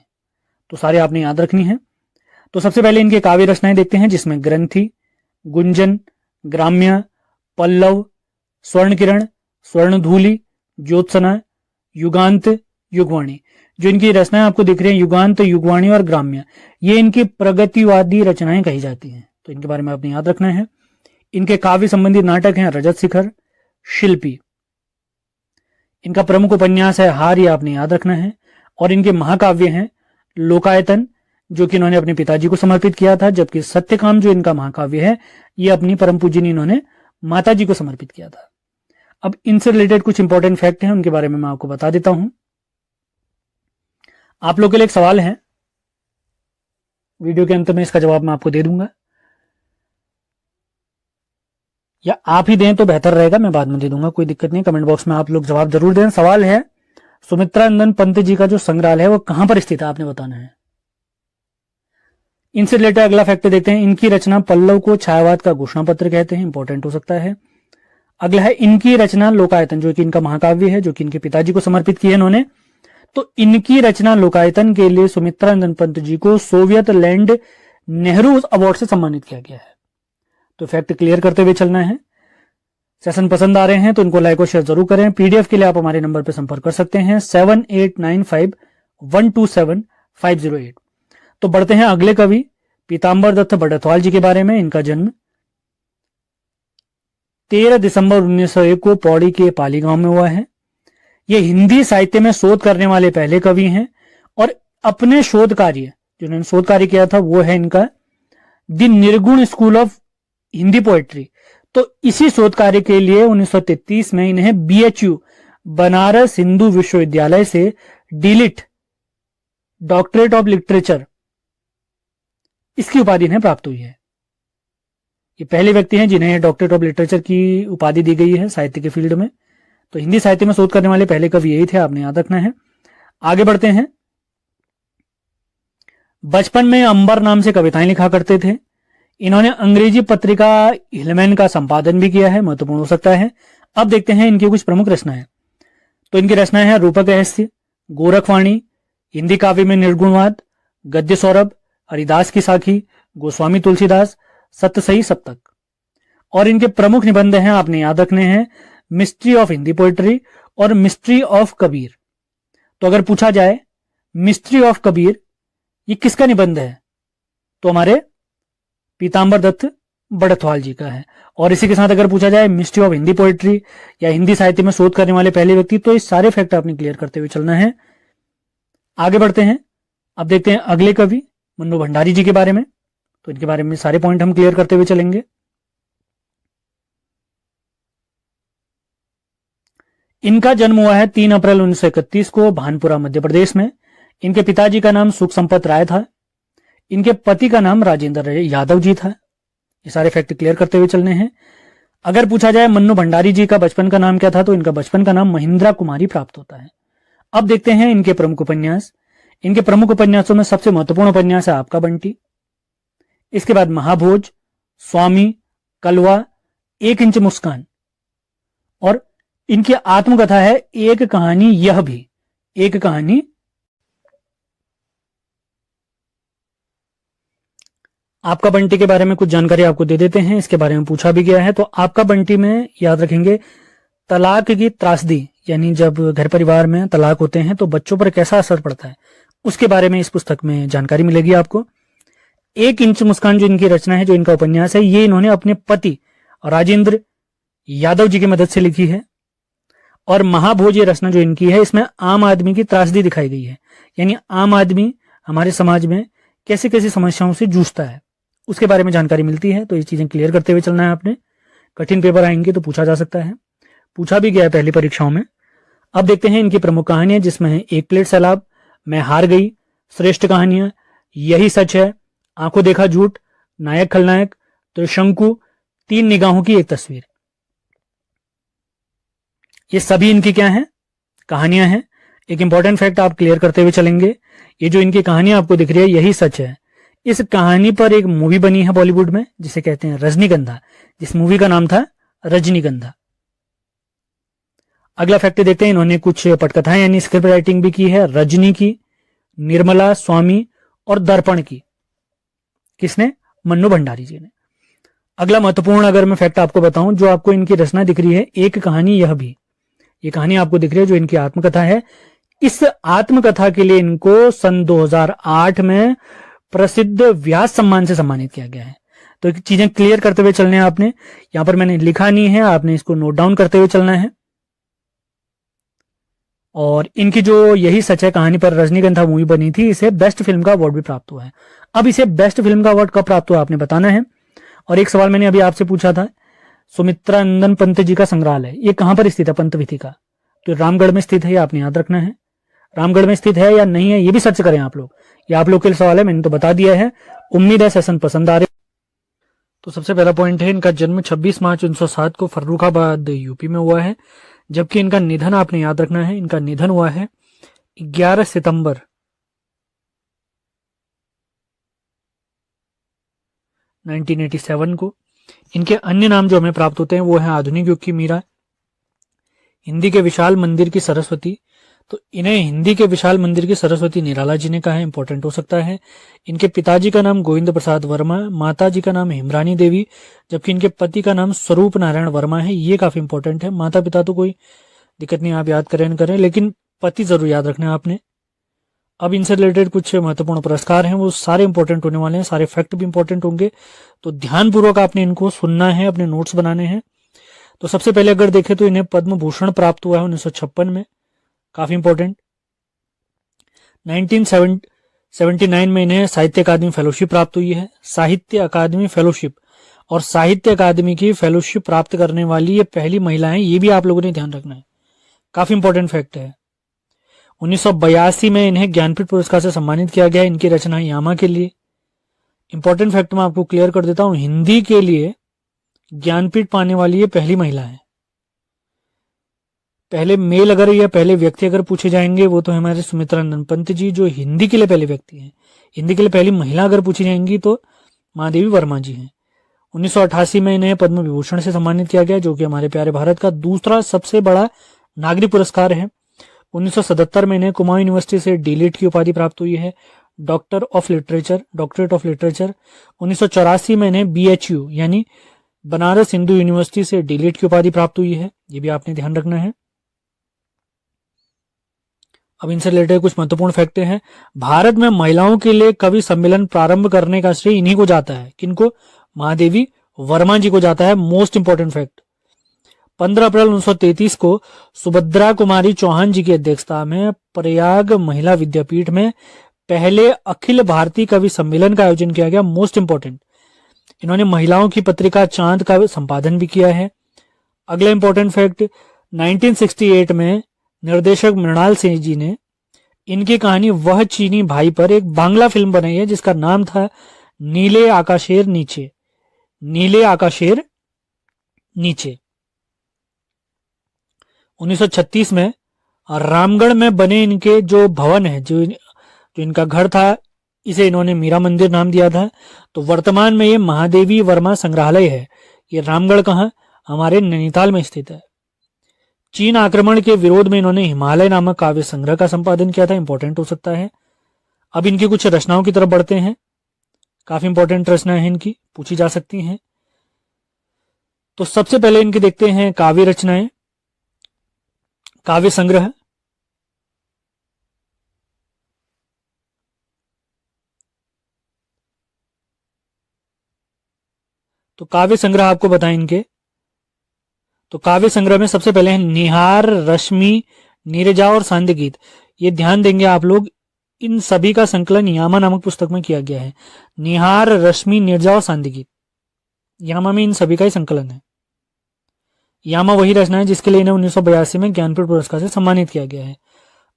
तो सारे आपने याद रखनी है। तो सबसे पहले इनके काव्य रचनाएं देखते हैं जिसमें ग्रंथि, गुंजन, ग्राम्य, पल्लव, स्वर्ण किरण, स्वर्णधूलि, ज्योत्सना, युगांत, युगवाणी। जो इनकी रचनाएं आपको दिख रही हैं युगांत, युगवाणी और ग्राम्य, ये इनकी प्रगतिवादी रचनाएं कही जाती हैं। तो इनके बारे में आपने याद रखना है। इनके काव्य संबंधित नाटक हैं रजत शिखर, शिल्पी। इनका प्रमुख उपन्यास है हार, ये आपने याद रखना है। और इनके महाकाव्य हैं लोकायतन, जो कि इन्होंने अपने पिताजी को समर्पित किया था, जबकि सत्यकाम जो इनका महाकाव्य है ये अपनी परम पूजनी इन्होंने माताजी को समर्पित किया था। अब इनसे रिलेटेड कुछ इंपॉर्टेंट फैक्ट हैं, उनके बारे में मैं आपको बता देता हूं। आप लोग के लिए एक सवाल है, वीडियो के अंत में इसका जवाब मैं आपको दे दूंगा, या आप ही दें तो बेहतर रहेगा, मैं बाद में दे दूंगा, कोई दिक्कत नहीं। कमेंट बॉक्स में आप लोग जवाब जरूर दें। सवाल है सुमित्रानंद पंत जी का जो संग्रहालय है वो कहां पर स्थित है, आपने बताना है। इनसे रिलेटेड अगला फैक्ट देते हैं। इनकी रचना पल्लव को छायावाद का घोषणा पत्र कहते हैं, इंपॉर्टेंट हो सकता है। अगला है इनकी रचना लोकायतन, जो कि इनका महाकाव्य है, जो कि इनके पिताजी को समर्पित की है इन्होंने। तो इनकी रचना लोकायतन के लिए सुमित्रानंदन पंत जी को सोवियत लैंड नेहरू अवार्ड से सम्मानित किया गया है। तो फैक्ट क्लियर करते हुए चलना है। सेशन पसंद आ रहे हैं तो इनको लाइक और शेयर जरूर करें। पीडीएफ के लिए आप हमारे नंबर पर संपर्क कर सकते हैं 7895127508। तो बढ़ते हैं अगले कवि पीताम्बर दत्त बड़थवाल जी के बारे में। इनका जन्म 13 दिसंबर 1901 को पौड़ी के पाली गांव में हुआ है। ये हिंदी साहित्य में शोध करने वाले पहले कवि हैं और अपने शोध कार्य जो इन्होंने शोध कार्य किया था वो है इनका द निर्गुण स्कूल ऑफ हिंदी पोएट्री। तो इसी शोध कार्य के लिए 1933 में इन्हें बीएचयू बनारस हिंदू विश्वविद्यालय से डीलिट डॉक्टरेट ऑफ लिटरेचर इसकी उपाधि इन्हें प्राप्त हुई है। ये पहले व्यक्ति हैं जिन्हें डॉक्टरेट ऑफ लिटरेचर की उपाधि दी गई है साहित्य के फील्ड में। तो हिंदी साहित्य में शोध करने वाले पहले कवि यही थे, आपने याद रखना है। आगे बढ़ते हैं। बचपन में अंबर नाम से कविताएं लिखा करते थे। इन्होंने अंग्रेजी पत्रिका हिलमैन का संपादन भी किया है, महत्वपूर्ण हो सकता है। अब देखते हैं इनकी कुछ प्रमुख रचनाएं। तो इनकी रचनाएं हैं रूपक रहस्य, गोरखवाणी, हिंदी काव्य में निर्गुणवाद, गद्य सौरभ, हरिदास की साखी, गोस्वामी तुलसीदास, सत्य सही सप्तक। और इनके प्रमुख निबंध हैं, आपने याद रखने हैं, मिस्ट्री ऑफ हिंदी पोएट्री और मिस्ट्री ऑफ कबीर। तो अगर पूछा जाए मिस्ट्री ऑफ कबीर ये किसका निबंध है तो हमारे पीताम्बर दत्त बड़थवाल जी का है। और इसी के साथ अगर पूछा जाए मिस्ट्री ऑफ हिंदी पोएट्री या हिंदी साहित्य में शोध करने वाले पहले व्यक्ति, तो ये सारे फैक्ट आपने क्लियर करते हुए चलना है। आगे बढ़ते हैं। अब देखते हैं अगले कवि मन्नू भंडारी जी के बारे में। तो इनके बारे में सारे पॉइंट हम क्लियर करते हुए चलेंगे। इनका जन्म हुआ है 3 अप्रैल 1931 को भानपुरा मध्य प्रदेश में। इनके पिताजी का नाम सुख संपत राय था। इनके पति का नाम राजेंद्र यादव जी था। ये सारे फैक्ट क्लियर करते हुए चलने हैं। अगर पूछा जाए मन्नू भंडारी जी का बचपन का नाम क्या था तो इनका बचपन का नाम महिंद्रा कुमारी प्राप्त होता है। अब देखते हैं इनके प्रमुख उपन्यास। इनके प्रमुख उपन्यासों में सबसे महत्वपूर्ण उपन्यास है आपका बंटी। इसके बाद महाभोज, स्वामी, कलवा, 1 इंच मुस्कान। और इनकी आत्मकथा है एक कहानी यह भी। एक कहानी आपका बंटी के बारे में कुछ जानकारी आपको दे देते हैं। इसके बारे में पूछा भी गया है। तो आपका बंटी में याद रखेंगे तलाक की त्रासदी, यानी जब घर परिवार में तलाक होते हैं तो बच्चों पर कैसा असर पड़ता है उसके बारे में इस पुस्तक में जानकारी मिलेगी आपको। 1 इंच मुस्कान जो इनकी रचना है, जो इनका उपन्यास है, ये इन्होंने अपने पति राजेंद्र यादव जी की मदद से लिखी है। और महाभोज ये रचना जो इनकी है, इसमें आम आदमी की त्रासदी दिखाई गई है, यानी आम आदमी हमारे समाज में कैसे कैसे समस्याओं से जूझता है उसके बारे में जानकारी मिलती है। तो ये चीजें क्लियर करते हुए चलना है आपने। कठिन पेपर आएंगे तो पूछा जा सकता है, पूछा भी गया है पहली परीक्षाओं में। अब देखते हैं इनकी प्रमुख कहानियां, जिसमें है 1 प्लेट सैलाब, मैं हार गई, श्रेष्ठ कहानियां, यही सच है, आंखों देखा झूठ, नायक खलनायक, त्रिशंकु, 3 निगाहों की एक तस्वीर। ये सभी इनकी क्या है, कहानियां हैं। एक इंपॉर्टेंट फैक्ट आप क्लियर करते हुए चलेंगे। ये जो इनकी कहानियां आपको दिख रही है यही सच है, इस कहानी पर एक मूवी बनी है बॉलीवुड में जिसे कहते हैं रजनीगंधा, जिस मूवी का नाम था रजनीगंधा। अगला फैक्ट देखते हैं, इन्होंने कुछ पटकथाएं यानी स्क्रिप्ट राइटिंग भी की है, रजनी की, निर्मला, स्वामी और दर्पण की। किसने, मन्नू भंडारी जी ने। अगला महत्वपूर्ण अगर मैं फैक्ट आपको बताऊं, जो आपको इनकी रचना दिख रही है एक कहानी यह भी, ये कहानी आपको दिख रही है जो इनकी आत्मकथा है। इस आत्मकथा के लिए इनको सन 2008 में प्रसिद्ध व्यास सम्मान से सम्मानित किया गया है। तो चीजें क्लियर करते हुए चलने हैं आपने। यहां पर मैंने लिखा नहीं है, आपने इसको नोट डाउन करते हुए चलना है। और इनकी जो यही सच है कहानी पर रजनीगंधा मूवी बनी थी, इसे बेस्ट फिल्म का अवार्ड भी प्राप्त हुआ है। अब इसे बेस्ट फिल्म का अवार्ड कब प्राप्त हुआ आपने बताना है। और एक सवाल मैंने अभी आपसे पूछा था, सुमित्रानंदन पंत जी का संग्रहालय ये कहां पर स्थित है पंतविथि का, तो रामगढ़ में स्थित है, ये आपने याद रखना है। रामगढ़ में स्थित है या नहीं है ये भी सर्च करें आप लोग, ये आप लोग के लिए सवाल है, मैंने तो बता दिया है। उम्मीद है सेशन पसंद आ रहे। तो सबसे पहला पॉइंट है, इनका जन्म 26 मार्च 1907 को फर्रुखाबाद यूपी में हुआ है, जबकि इनका निधन आपने याद रखना है, इनका निधन हुआ है 11 सितंबर 1987 को। इनके अन्य नाम जो हमें प्राप्त होते हैं वो है आधुनिक युग की मीरा, हिंदी के विशाल मंदिर की सरस्वती तो इन्हें हिंदी के विशाल मंदिर की सरस्वती निराला जी ने कहा है, इंपॉर्टेंट हो सकता है। इनके पिताजी का नाम गोविंद प्रसाद वर्मा, माता जी का नाम हेमरानी देवी, जबकि इनके पति का नाम स्वरूप नारायण वर्मा है। ये काफी इंपॉर्टेंट है। माता पिता तो कोई दिक्कत नहीं, आप याद करें लेकिन पति जरूर याद रखना है आपने। अब इनसे रिलेटेड कुछ महत्वपूर्ण पुरस्कार हैं, वो सारे इंपॉर्टेंट होने वाले हैं, सारे फैक्ट भी इंपॉर्टेंट होंगे, तो ध्यानपूर्वक आपने इनको सुनना है, अपने नोट्स बनाने हैं। तो सबसे पहले अगर देखें तो इन्हें पद्म भूषण प्राप्त हुआ है 1956 में, काफी इंपॉर्टेंट। 1979 में इन्हें साहित्य अकादमी फेलोशिप प्राप्त हुई है। साहित्य अकादमी फेलोशिप और साहित्य अकादमी की फेलोशिप प्राप्त करने वाली ये पहली महिला है, ये भी आप लोगों ने ध्यान रखना है, काफी इंपॉर्टेंट फैक्ट है। 1982 में इन्हें ज्ञानपीठ पुरस्कार से सम्मानित किया गया। इनकी रचना यामा के लिए, इंपॉर्टेंट फैक्ट मैं आपको क्लियर कर देता हूं, हिंदी के लिए ज्ञानपीठ पाने वाली ये पहली महिला है। पहले मेल अगर या पहले व्यक्ति अगर पूछे जाएंगे वो तो हमारे सुमित्रानंद पंत जी, जो हिंदी के लिए पहले व्यक्ति हैं। हिंदी के लिए पहली महिला अगर पूछी जाएंगी तो महादेवी वर्मा जी हैं। 1988 में इन्हें पद्म विभूषण से सम्मानित किया गया, जो कि हमारे प्यारे भारत का दूसरा सबसे बड़ा नागरिक पुरस्कार है। 1977 में इन्हें कुमाऊं यूनिवर्सिटी से डीलिट की उपाधि प्राप्त हुई है, डॉक्टरेट ऑफ लिटरेचर। 1984 में इन्हें BHU यानी बनारस हिंदू यूनिवर्सिटी से डीलिट की उपाधि प्राप्त हुई है, ये भी आपने ध्यान रखना है। अब इनसे रिलेटेड कुछ महत्वपूर्ण फैक्ट हैं। भारत में महिलाओं के लिए कवि सम्मेलन प्रारंभ करने का श्रेय इन्हीं को जाता है। किनको? महादेवी वर्मा जी को जाता है। मोस्ट इंपॉर्टेंट फैक्ट, 15 अप्रैल 1933 को सुभद्रा कुमारी चौहान जी की अध्यक्षता में प्रयाग महिला विद्यापीठ में पहले अखिल भारतीय कवि सम्मेलन का आयोजन किया गया। मोस्ट इंपॉर्टेंट, इन्होंने महिलाओं की पत्रिका चांद का संपादन भी किया है। अगला इंपॉर्टेंट फैक्ट, 1968 में निर्देशक मृणाल सिंह जी ने इनकी कहानी वह चीनी भाई पर एक बांग्ला फिल्म बनाई है, जिसका नाम था नीले आकाशेर नीचे। 1936 में रामगढ़ में बने इनके जो भवन है, जो इनका घर था, इसे इन्होंने मीरा मंदिर नाम दिया था। तो वर्तमान में ये महादेवी वर्मा संग्रहालय है। ये रामगढ़ कहाँ? हमारे नैनीताल में स्थित है। चीन आक्रमण के विरोध में इन्होंने हिमालय नामक काव्य संग्रह का संपादन किया था, इंपॉर्टेंट हो सकता है। अब इनकी कुछ रचनाओं की तरफ बढ़ते हैं, काफी इंपॉर्टेंट रचनाएं हैं इनकी, पूछी जा सकती हैं। तो सबसे पहले इनके देखते हैं काव्य रचनाएं, काव्य संग्रह। तो काव्य संग्रह आपको बताएं इनके, तो काव्य संग्रह में सबसे पहले है निहार, रश्मि, नीरजा और सांध्य गीत। ये ध्यान देंगे आप लोग, इन सभी का संकलन यामा नामक पुस्तक में किया गया है। निहार, रश्मि, नीरजा और सांध्य गीत, यामा में इन सभी का ही संकलन है। यामा वही रचना है जिसके लिए इन्हें 1982 में ज्ञानपीठ पुरस्कार से सम्मानित किया गया है।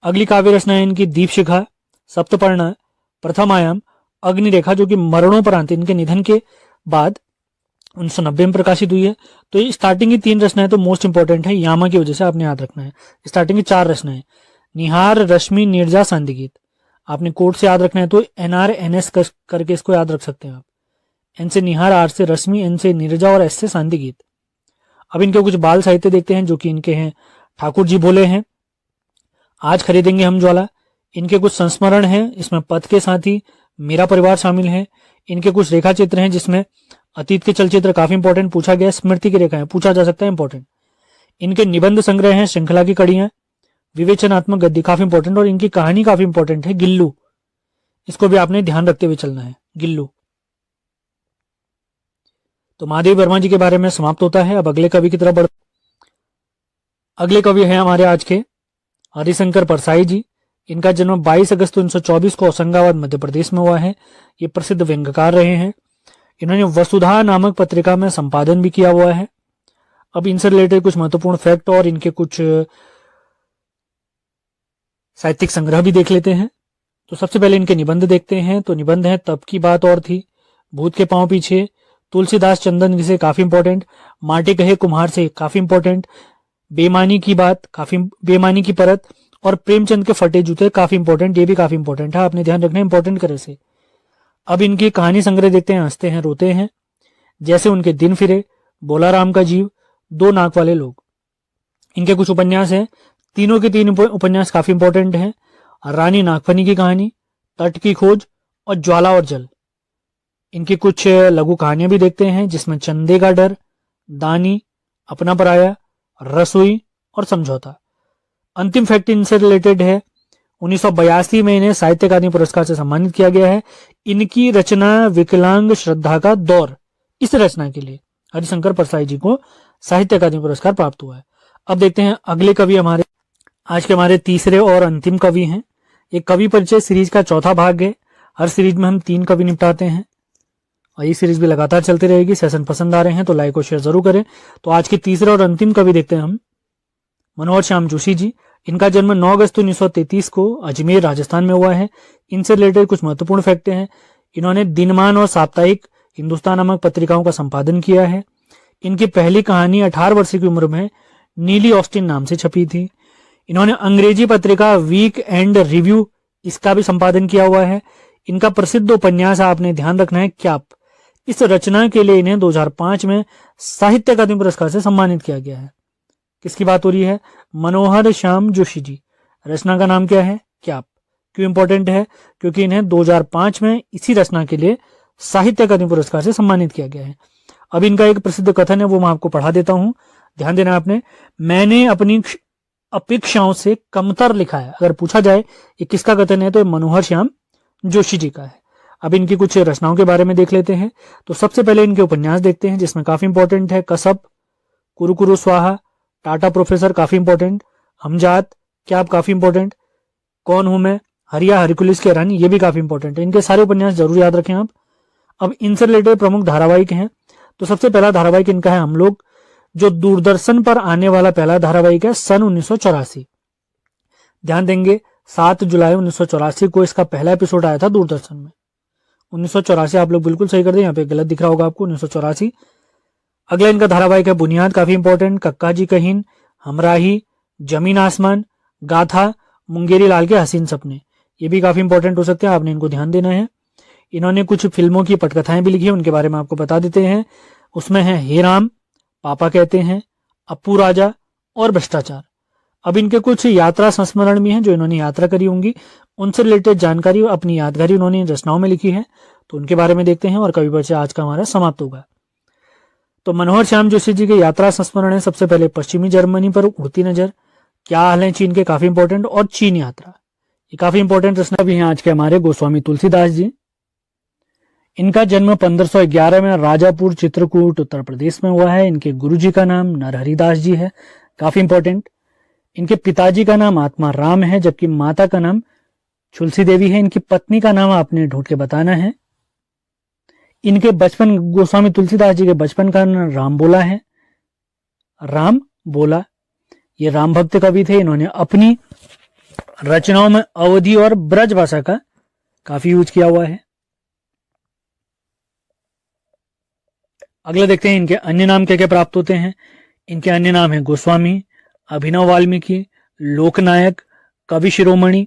अगली काव्य रचना है इनकी दीपशिखा, सप्तपर्णा, प्रथम आयाम, अग्निरेखा, जो कि मरणोपरांत इनके निधन के बाद 1990 में प्रकाशित हुई है। तो ये स्टार्टिंग की 3 रचनाएं तो मोस्ट इंपॉर्टेंट है, यामा की वजह से आपने याद रखना है। स्टार्टिंग की 4 रचनाएं, निहार, रश्मि, नीरजा, सांध्य गीत, आपने कोड से याद रखना है। तो NRNS करके इसको याद रख सकते हैं आप। N से निहार, R से रश्मि, N से नीरजा और S से सांध्य गीत। अब इनके कुछ बाल साहित्य देखते हैं, जो कि इनके हैं ठाकुर जी बोले हैं, आज खरीदेंगे हम ज्वाला। इनके कुछ संस्मरण हैं, इसमें पथ के साथी, मेरा परिवार शामिल है। इनके कुछ रेखा चित्र हैं, जिसमें अतीत के चलचित्र, काफी इंपॉर्टेंट पूछा गया, स्मृति की रेखाएं पूछा जा सकता है, इंपॉर्टेंट। इनके निबंध संग्रह हैं, श्रृंखला की कड़ियां, विवेचनात्मक गद्य, काफी इंपॉर्टेंट। और इनकी कहानी काफी इंपॉर्टेंट है, गिल्लू, इसको भी आपने ध्यान रखते हुए चलना है, गिल्लू। तो महादेवी वर्मा जी के बारे में समाप्त होता है। अब अगले कवि की तरफ बढ़, अगले कवि हैं हमारे आज के हरिशंकर परसाई जी। इनका जन्म 22 अगस्त 1924 को होशंगाबाद मध्य प्रदेश में हुआ है। ये प्रसिद्ध व्यंग्यकार रहे हैं। इन्होंने वसुधा नामक पत्रिका में संपादन भी किया हुआ है। अब इनसे रिलेटेड कुछ महत्वपूर्ण फैक्ट और इनके कुछ साहित्यिक संग्रह भी देख लेते हैं। तो सबसे पहले इनके निबंध देखते हैं। तो निबंध है तब की बात और थी, भूत के पांव पीछे, तुलसीदास चंदन से, काफी इंपॉर्टेंट, माटी कहे कुम्हार से, काफी इंपॉर्टेंट, बेमानी की बात, काफी बेमानी की परत, और प्रेमचंद के फटे जूते, काफी इंपॉर्टेंट, ये भी काफी इंपॉर्टेंट है, आपने ध्यान रखना है इंपॉर्टेंट करे से। अब इनकी कहानी संग्रह देखते हैं, हंसते हैं रोते हैं, जैसे उनके दिन फिरे, बोला राम का जीव, दो नाक वाले लोग। इनके कुछ उपन्यास हैं, तीनों के तीन उपन्यास काफी इंपॉर्टेंट हैं। रानी नागफनी की कहानी, तट की खोज और ज्वाला और जल। इनकी कुछ लघु कहानियां भी देखते हैं, जिसमें चंदे का डर, दानी, अपना पराया, रसोई और समझौता। अंतिम फैक्ट इनसे रिलेटेड है, 1982 में इन्हें साहित्य अकादमी पुरस्कार से सम्मानित किया गया है। इनकी रचना विकलांग श्रद्धा का दौर, इस रचना के लिए हरिशंकर परसाई जी को साहित्य अकादमी पुरस्कार प्राप्त हुआ है। अब देखते हैं अगले कवि हमारे, आज के हमारे तीसरे और अंतिम कवि हैं। ये कवि परिचय सीरीज का चौथा भाग है। हर सीरीज में हम 3 कवि निपटाते हैं और ये सीरीज भी लगातार चलती रहेगी। सेशन पसंद आ रहे हैं तो लाइक और शेयर जरूर करें। तो आज के तीसरे और अंतिम कवि देखते हैं हम मनोहर श्याम जोशी जी। इनका जन्म 9 अगस्त 1933 को अजमेर राजस्थान में हुआ है। इनसे रिलेटेड कुछ महत्वपूर्ण फैक्ट हैं। इन्होंने दिनमान और साप्ताहिक हिंदुस्तान नामक पत्रिकाओं का संपादन किया है। इनकी पहली कहानी 18 वर्ष की उम्र में नीली ऑस्टिन नाम से छपी थी। इन्होंने अंग्रेजी पत्रिका वीक एंड रिव्यू, इसका भी संपादन किया हुआ है। इनका प्रसिद्ध उपन्यास आपने ध्यान रखना है क्याप। इस रचना के लिए इन्हें 2005 में साहित्य अकादमी पुरस्कार से सम्मानित किया गया है। किसकी बात हो रही है? मनोहर श्याम जोशी जी। रचना का नाम क्या है? क्याप। क्यों इंपॉर्टेंट है? क्योंकि इन्हें 2005 में इसी रचना के लिए साहित्य अकादमी पुरस्कार से सम्मानित किया गया है। अब इनका एक प्रसिद्ध कथन है, वो मैं आपको पढ़ा देता हूं, ध्यान देना आपने। मैंने अपनी अपेक्षाओं से कमतर लिखा है। अगर पूछा जाए ये किसका कथन है तो ये मनोहर श्याम जोशी जी का है। अब इनकी कुछ रचनाओं के बारे में देख लेते हैं। तो सबसे पहले इनके उपन्यास देखते हैं, जिसमें काफी इंपॉर्टेंट है कसब, कुरुकुरु स्वाहा, टाटा प्रोफेसर काफी इंपॉर्टेंट, हमजात, क्याप काफी इंपॉर्टेंट, कौन हूं मैं, हरिया हरकुलिस की रानी, ये भी काफी इंपॉर्टेंट है। इनके सारे उपन्यास जरूर याद रखें आप। अब इनसे रिलेटेड प्रमुख धारावाहिक हैं। तो सबसे पहला धारावाहिक इनका है हम लोग, जो दूरदर्शन पर आने वाला पहला धारावाहिक है सन 1984। ध्यान देंगे 7 जुलाई 1984 को इसका पहला एपिसोड आया था दूरदर्शन में। 1984 आप लोग बिल्कुल सही कर दें, यहाँ पे गलत दिख रहा होगा आपको, 1984। अगला इनका धारावाहिक है बुनियाद, काफी इंपॉर्टेंट, कक्का जी कहीन, हमराही, जमीन आसमान, गाथा, मुंगेरी लाल के हसीन सपने, ये भी काफी इंपॉर्टेंट हो सकते हैं, आपने इनको ध्यान देना है। इन्होंने कुछ फिल्मों की पटकथाएं भी लिखी है, उनके बारे में आपको बता देते हैं। उसमें है हे राम, पापा कहते हैं, अप्पू राजा और भ्रष्टाचार। अब इनके कुछ यात्रा संस्मरण भी हैं, जो इन्होंने यात्रा करी होंगी, उनसे रिलेटेड जानकारी अपनी यादगारी उन्होंने रचनाओं में लिखी है, तो उनके बारे में देखते हैं और कवि परिचय आज का हमारा समाप्त होगा। तो मनोहर श्याम जोशी जी के यात्रा संस्मरण है। सबसे पहले पश्चिमी जर्मनी पर उड़ती नजर, क्या हाल है चीन के, काफी इंपॉर्टेंट, और चीन यात्रा, ये काफी इंपॉर्टेंट रचना भी है आज के हमारे गोस्वामी तुलसीदास जी। इनका जन्म 1511 में राजापुर चित्रकूट उत्तर प्रदेश में हुआ है। इनके गुरुजी का नाम नरहरिदास जी है, काफी इंपॉर्टेंट। इनके पिताजी का नाम आत्मा राम है, जबकि माता का नाम तुलसी देवी है। इनकी पत्नी का नाम आपने ढूंढ के बताना है। इनके बचपन, गोस्वामी तुलसीदास जी के बचपन का नाम राम बोला है, राम बोला। ये राम भक्त कवि थे। इन्होंने अपनी रचनाओं में अवधी और ब्रज भाषा का काफी यूज किया हुआ है। अगला देखते हैं इनके अन्य नाम क्या क्या प्राप्त होते हैं। इनके अन्य नाम है गोस्वामी, अभिनव वाल्मीकि, लोकनायक, कवि शिरोमणि।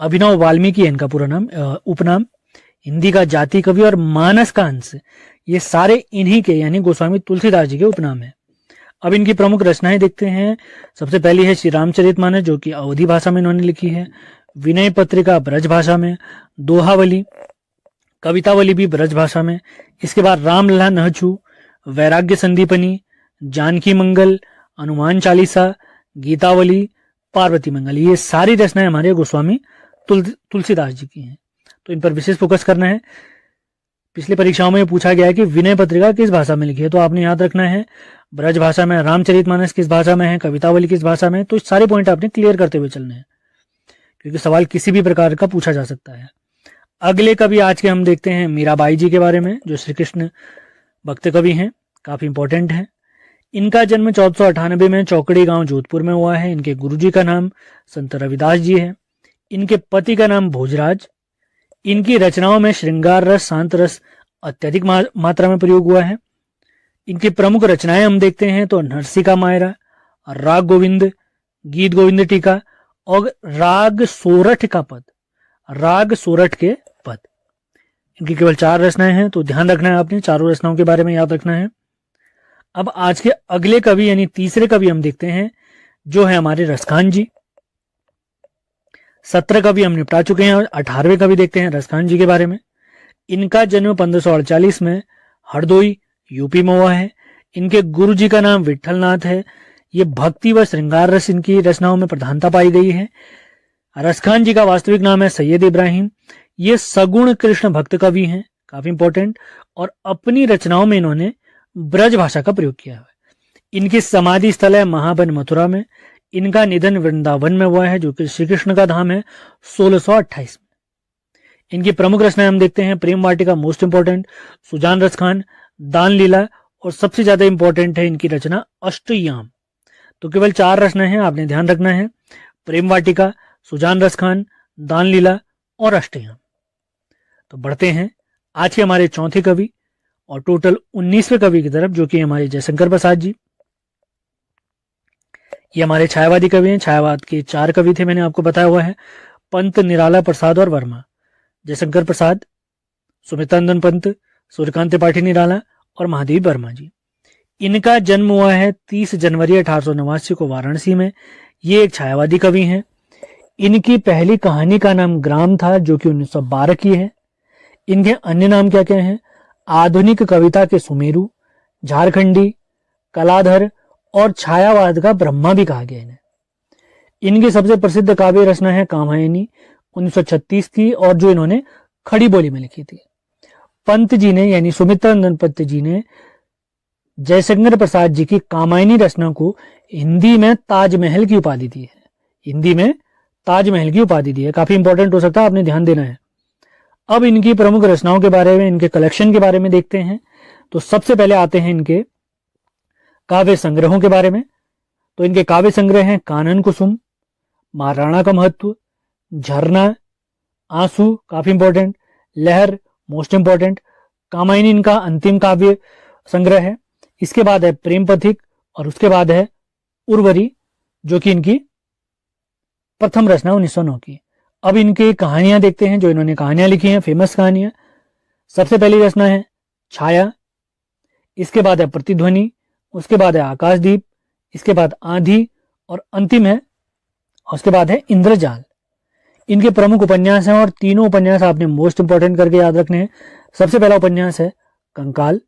अभिनव वाल्मीकि है इनका पूरा नाम, उपनाम, हिंदी का जाति कवि और मानस का अंश, ये सारे इन्हीं के यानी गोस्वामी तुलसीदास जी के उपनाम है। अब इनकी प्रमुख रचनाएं देखते हैं। सबसे पहली है श्री रामचरितमानस, जो कि अवधी भाषा में इन्होंने लिखी है। विनय पत्रिका ब्रज भाषा में, दोहावली, कवितावली भी ब्रज भाषा में। इसके बाद रामलला नहचू, वैराग्य संदीपनी, जानकी मंगल, हनुमान चालीसा, गीतावली, पार्वती मंगल, ये सारी रचनाएं हमारे गोस्वामी तुलसीदास जी की हैं, तो इन पर विशेष फोकस करना है। पिछली परीक्षाओं में पूछा गया है कि विनय पत्रिका किस भाषा में लिखी है, तो आपने याद रखना है ब्रज भाषा में, रामचरितमानस किस भाषा में है, कवितावली किस भाषा में, तो सारे पॉइंट आपने क्लियर करते हुए चलने हैं, क्योंकि सवाल किसी भी प्रकार का पूछा जा सकता है। अगले कवि आज के हम देखते हैं मीराबाई जी के बारे में, जो श्री कृष्ण भक्त कवि हैं, काफी इंपॉर्टेंट है। इनका जन्म 1498 में चौकड़ी गांव जोधपुर में हुआ है। इनके गुरुजी का नाम संत रविदास जी है। इनके पति का नाम भोजराज। इनकी रचनाओं में श्रृंगार रस, शांत रस अत्यधिक मात्रा में प्रयोग हुआ है। इनकी प्रमुख रचनाएं हम देखते हैं तो नरसिका मायरा, राग गोविंद, गीत गोविंद टीका और राग सोरठ का पद, राग सोरठ के पद। इनकी केवल 4 रचनाएं हैं, तो ध्यान रखना है आपने, चारों रचनाओं के बारे में याद रखना है। अब आज के अगले कवि यानी तीसरे कवि हम देखते हैं, जो है हमारे रसखान जी। 17 कवि हम निपटा चुके हैं और 18वें कवि देखते हैं रसखान जी के बारे में। इनका जन्म 1548 में हरदोई यूपी में हुआ है। इनके गुरु जी का नाम विठलनाथ है। ये भक्ति व श्रृंगार रस इनकी रचनाओं में प्रधानता पाई गई है। रसखान जी का वास्तविक नाम है सैयद इब्राहिम। ये सगुण कृष्ण भक्त कवि हैं, काफी इंपॉर्टेंट, और अपनी रचनाओं में इन्होंने ब्रज भाषा का प्रयोग किया है। इनकी समाधि स्थल है महाबन मथुरा में। इनका निधन वृंदावन में हुआ है, जो कि श्री कृष्ण का धाम है, 1628 में। इनकी प्रमुख रचनाएं हम देखते हैं प्रेम वाटिका मोस्ट इंपॉर्टेंट, सुजान रसखान, दान लीला, और सबसे ज्यादा इंपॉर्टेंट है इनकी रचना अष्टयाम। तो केवल 4 रचनाएं हैं, आपने ध्यान रखना है, प्रेम वाटिका, सुजान रसखान, दान लीला और अष्टयाम। तो बढ़ते हैं आज के हमारे चौथे कवि और टोटल 19वें कवि की तरफ, जो कि हमारे जयशंकर प्रसाद जी। ये हमारे छायावादी कवि हैं। छायावाद के 4 कवि थे, मैंने आपको बताया हुआ है, पंत, निराला, प्रसाद और वर्मा। जयशंकर प्रसाद, सुमित्रानंदन पंत, सूर्यकांत त्रिपाठी निराला और महादेव वर्मा जी। इनका जन्म हुआ है 30 जनवरी 1889 को वाराणसी में। ये एक छायावादी कवि हैं। इनकी पहली कहानी का नाम ग्राम था, जो कि 1912 की है। इनके अन्य नाम क्या क्या हैं? आधुनिक कविता के सुमेरु, झारखंडी, कलाधर और छायावाद का ब्रह्मा भी कहा गया इन्हें। इनकी सबसे प्रसिद्ध काव्य रचना है कामायनी, 1936 की, और जो इन्होंने खड़ी बोली में लिखी थी। पंत जी ने, यानी सुमित्रानंदन पंत जी ने, जयशंकर प्रसाद जी की कामायनी रचना को हिंदी में ताजमहल की उपाधि दी है। हिंदी में ताजमहल की उपाधि दी है, काफी इंपॉर्टेंट हो सकता है, आपने ध्यान देना है। अब इनकी प्रमुख रचनाओं के बारे में, इनके कलेक्शन के बारे में देखते हैं। तो सबसे पहले आते हैं इनके काव्य संग्रहों के बारे में। तो इनके काव्य संग्रह हैं कानन कुसुम, महाराणा का महत्व, झरना, आंसू, काफी इंपॉर्टेंट, लहर, मोस्ट इंपॉर्टेंट, कामायनी इनका अंतिम काव्य संग्रह है। इसके बाद है प्रेम पथिक और उसके बाद है उर्वरी, जो कि इनकी प्रथम रचना 1909 की। अब इनकी कहानियां देखते हैं, जो इन्होंने कहानियां लिखी हैं, फेमस कहानियां। सबसे पहली रचना है छाया, इसके बाद है प्रतिध्वनि, उसके बाद है आकाशदीप, इसके बाद आंधी, और अंतिम है, उसके बाद है इंद्रजाल। इनके प्रमुख उपन्यास हैं और तीनों उपन्यास आपने मोस्ट इंपॉर्टेंट करके याद रखने हैं। सबसे पहला उपन्यास है कंकाल,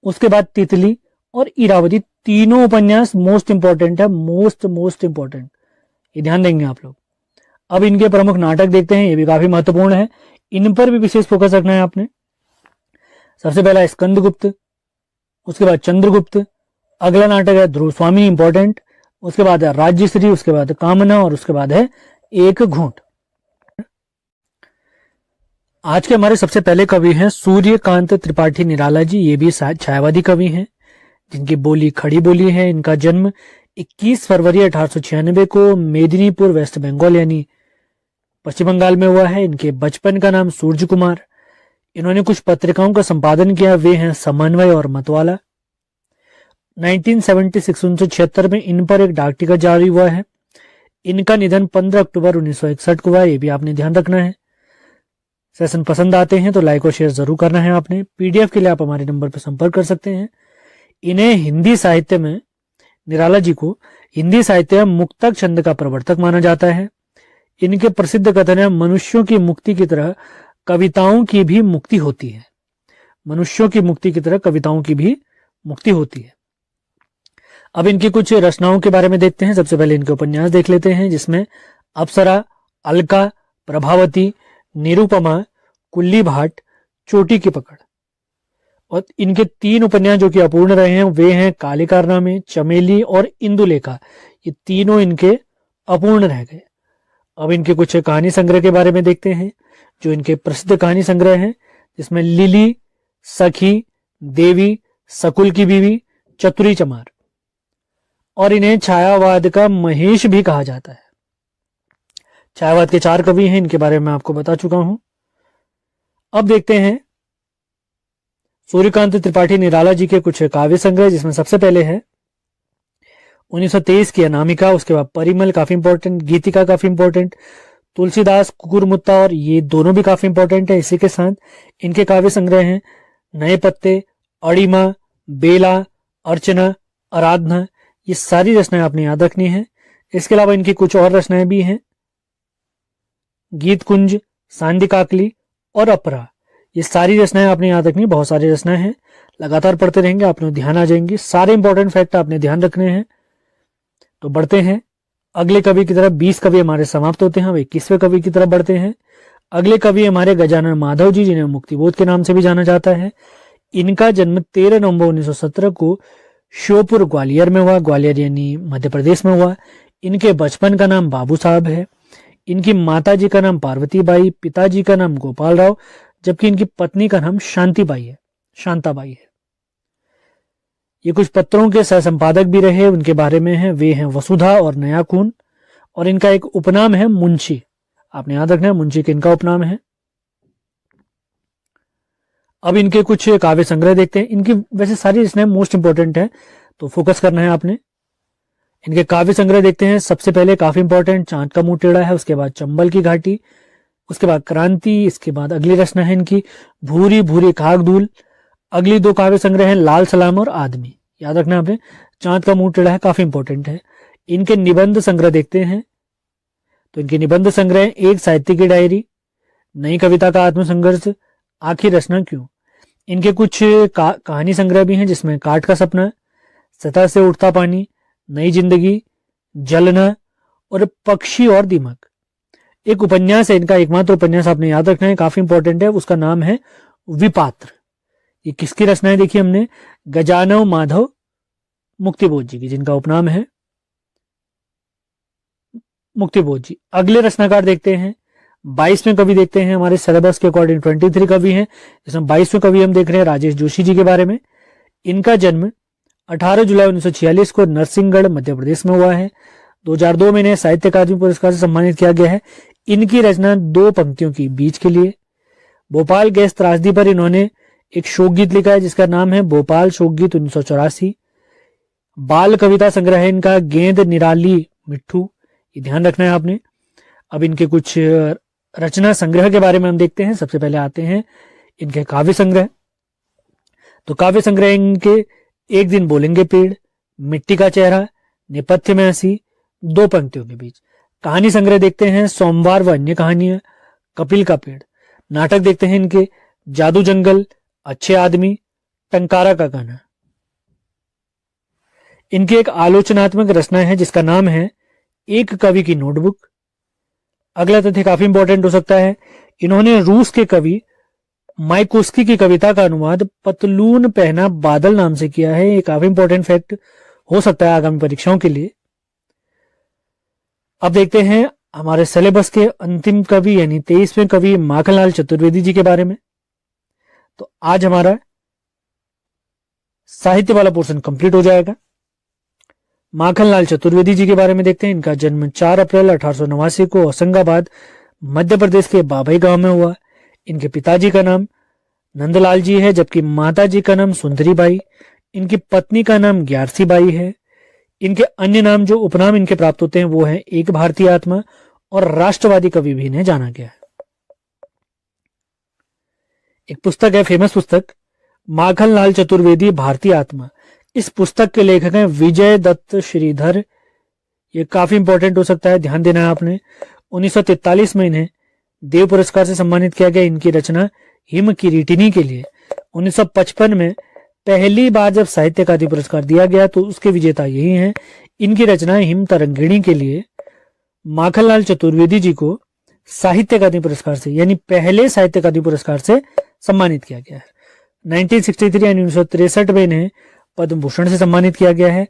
उसके बाद तितली और इरावती। तीनों उपन्यास मोस्ट इंपॉर्टेंट है, मोस्ट इंपॉर्टेंट, ये ध्यान देंगे आप लोग। अब इनके प्रमुख नाटक देखते हैं, ये भी काफी महत्वपूर्ण है, इन पर भी विशेष फोकस रखना है आपने। सबसे पहला स्कंदगुप्त, उसके बाद चंद्रगुप्त, अगला नाटक है ध्रुव स्वामी, इंपॉर्टेंट, उसके बाद है राज्यश्री, उसके बाद कामना, और उसके बाद है एक घूंट। आज के हमारे सबसे पहले कवि हैं सूर्यकांत त्रिपाठी निराला जी। ये भी छायावादी कवि हैं, जिनकी बोली खड़ी बोली है। इनका जन्म 21 फरवरी 1896 को मेदिनीपुर, वेस्ट बंगाल यानी पश्चिम बंगाल में हुआ है। इनके बचपन का नाम सूर्य कुमार। इन्होंने कुछ पत्रिकाओं का संपादन किया, वे हैं समन्वय और मतवाला। 1976 में इन पर एक डाक टिकट जारी हुआ है। इनका निधन 15 अक्टूबर 1961 को हुआ, ये भी आपने ध्यान रखना है। सेशन पसंद आते हैं तो लाइक और शेयर जरूर करना है आपने। पीडीएफ के लिए आप हमारे नंबर पर संपर्क कर सकते हैं। इन्हें हिंदी साहित्य में, निराला जी को हिंदी साहित्य में मुक्तक छंद का प्रवर्तक माना जाता है। इनके प्रसिद्ध कथन है, मनुष्यों की मुक्ति की तरह कविताओं की भी मुक्ति होती है। मनुष्यों की मुक्ति की तरह कविताओं की भी मुक्ति होती है। अब इनकी कुछ रचनाओं के बारे में देखते हैं। सबसे पहले इनके उपन्यास देख लेते हैं, जिसमें अप्सरा, अलका, प्रभावती, निरुपमा, कुल्ली भाट, चोटी की पकड़। और इनके 3 उपन्यास जो कि अपूर्ण रहे हैं, वे हैं काले कारनामे, चमेली और इंदुलेखा। ये तीनों इनके अपूर्ण रह गए। अब इनके कुछ कहानी संग्रह के बारे में देखते हैं, जो इनके प्रसिद्ध कहानी संग्रह हैं, जिसमें लिली, सखी, देवी, सकुल की बीवी, चतुरी चमार। और इन्हें छायावाद का महेश भी कहा जाता है। छायावाद के 4 कवि हैं, इनके बारे में आपको बता चुका हूं। अब देखते हैं सूर्यकांत त्रिपाठी निराला जी के कुछ काव्य संग्रह, जिसमें सबसे पहले है 1923 की अनामिका, उसके बाद परिमल, काफी इंपॉर्टेंट, गीतिका काफी इंपॉर्टेंट, तुलसीदास, कुकुरमुत्ता, और ये दोनों भी काफी इंपॉर्टेंट है। इसी के साथ इनके काव्य संग्रह हैं नए पत्ते, अड़िमा, बेला, अर्चना, आराधना। ये सारी रचनाएं आपने याद रखनी है। इसके अलावा इनकी कुछ और रचनाएं भी हैं, गीत कुंज, सांदी काकली और अपरा। ये सारी रचनाएं आपने याद रखनी, बहुत सारी रचनाएं हैं, लगातार पढ़ते रहेंगे आपने ध्यान आ जाएंगी, सारे इंपॉर्टेंट फैक्ट आपने ध्यान रखने हैं। तो बढ़ते हैं अगले कवि की तरफ। 20 कवि हमारे समाप्त होते हैं, अब 21वें कवि की तरफ बढ़ते हैं। अगले कवि हमारे गजानन माधव जी, जिन्हें मुक्तिबोध के नाम से भी जाना जाता है। इनका जन्म 13 नवंबर 1917 को श्योपुर ग्वालियर में हुआ, ग्वालियर यानी मध्य प्रदेश में हुआ। इनके बचपन का नाम बाबू साहब है। इनकी माता जी का नाम पार्वतीबाई, पिताजी का नाम गोपाल राव, जबकि इनकी पत्नी का नाम शांताबाई है। ये कुछ पत्रों के सह संपादक भी रहे, उनके बारे में है, वे हैं वसुधा और नया खून। और इनका एक उपनाम है मुंशी, आपने याद रखना है मुंशी के इनका उपनाम है। अब इनके कुछ काव्य संग्रह देखते हैं। इनकी वैसे सारी रचनाएं मोस्ट इंपॉर्टेंट है, तो फोकस करना है आपने। इनके काव्य संग्रह देखते हैं। सबसे पहले काफी इंपॉर्टेंट चांद का मुंह टेढ़ा है, उसके बाद चंबल की घाटी, उसके बाद क्रांति, इसके बाद अगली रचना है इनकी भूरी भूरी खाकधूल। अगली दो काव्य संग्रह है लाल सलाम और आदमी, याद रखना आपने। चांद का मुंह टेढ़ा है काफी इंपॉर्टेंट है। इनके निबंध संग्रह देखते हैं, तो इनके निबंध संग्रह एक साहित्य की डायरी, नई कविता का आत्मसंघर्ष, आखिर रचना क्यों। इनके कुछ कहानी संग्रह भी हैं, जिसमें काट का सपना, सतह से उठता पानी, नई जिंदगी, जलना और पक्षी और दीमक। एक उपन्यास है इनका, एकमात्र उपन्यास आपने याद रखना है, काफी इंपॉर्टेंट है, उसका नाम है विपात्र। ये किसकी रचनाएं देखी हमने, गजानव माधव मुक्तिबोध जी की, जिनका उपनाम है मुक्तिबोध जी। अगले रचनाकार देखते हैं, 22वें कवि देखते हैं। हमारे सिलेबस के अकॉर्डिंग 23 कवि हैं, जिसमें 22वें कवि हम देख रहे हैं राजेश जोशी जी के बारे में। इनका जन्म 18 जुलाई 1946 को नरसिंहगढ़ मध्य प्रदेश में हुआ है। 2002 में इन्हें साहित्य अकादमी पुरस्कार से सम्मानित किया गया है। इनकी रचना 2 पंक्तियों की बीच के लिए। भोपाल गैस त्रासदी पर इन्होंने एक शोक गीत लिखा है, जिसका नाम है भोपाल शोक गीत 1984। बाल कविता संग्रह है इनका गेंद निराली मिट्ठू, ये ध्यान रखना है आपने। अब इनके कुछ रचना संग्रह के बारे में हम देखते हैं। सबसे पहले आते हैं इनके काव्य संग्रह। तो काव्य संग्रह इनके एक दिन बोलेंगे पेड़, मिट्टी का चेहरा, नेपथ्य में हंसी, 2 पंक्तियों के बीच। कहानी संग्रह देखते हैं सोमवार व अन्य कहानियां, कपिल का पेड़। नाटक देखते हैं इनके जादू जंगल, अच्छे आदमी, टंकारा का गाना। इनकी एक आलोचनात्मक रचना है, जिसका नाम है एक कवि की नोटबुक। अगला तथ्य काफी इंपॉर्टेंट हो सकता है, इन्होंने रूस के कवि माइकोस्की की कविता का अनुवाद पतलून पहना बादल नाम से किया है। ये काफी इंपॉर्टेंट फैक्ट हो सकता है आगामी परीक्षाओं के लिए। अब देखते हैं हमारे सिलेबस के अंतिम कवि यानी 23वें कवि माखनलाल चतुर्वेदी जी के बारे में। तो आज हमारा साहित्य वाला पोर्शन कंप्लीट हो जाएगा। माखनलाल चतुर्वेदी जी के बारे में देखते हैं। इनका जन्म 4 अप्रैल 1889 को होशंगाबाद मध्य प्रदेश के बाबई गांव में हुआ। इनके पिताजी का नाम नंदलाल जी है, जबकि माता जी का नाम सुंदरी बाई। इनकी पत्नी का नाम ग्यारसी बाई है। इनके अन्य नाम जो उपनाम इनके प्राप्त होते हैं वो है एक भारतीय आत्मा और राष्ट्रवादी कवि भी इन्हें जाना गया है। एक पुस्तक है, फेमस पुस्तक माखनलाल चतुर्वेदी भारतीय आत्मा। इस पुस्तक के लेखक हैं विजय दत्त श्रीधर। ये काफी इंपॉर्टेंट हो सकता है, ध्यान देना है आपने। 1943 में इन्हें देव पुरस्कार से सम्मानित किया गया इनकी रचना हिम किरीटिनी के लिए। 1955 में पहली बार जब साहित्य अकादमी पुरस्कार दिया गया तो उसके विजेता यही हैं। इनकी रचना हिम तरंगिणी के लिए माखनलाल चतुर्वेदी जी को साहित्य अकादमी पुरस्कार से यानी पहले साहित्य अकादमी पुरस्कार से सम्मानित किया गया है। 1963 यानी 1963 में इन्हें पद्म भूषण से सम्मानित किया गया है।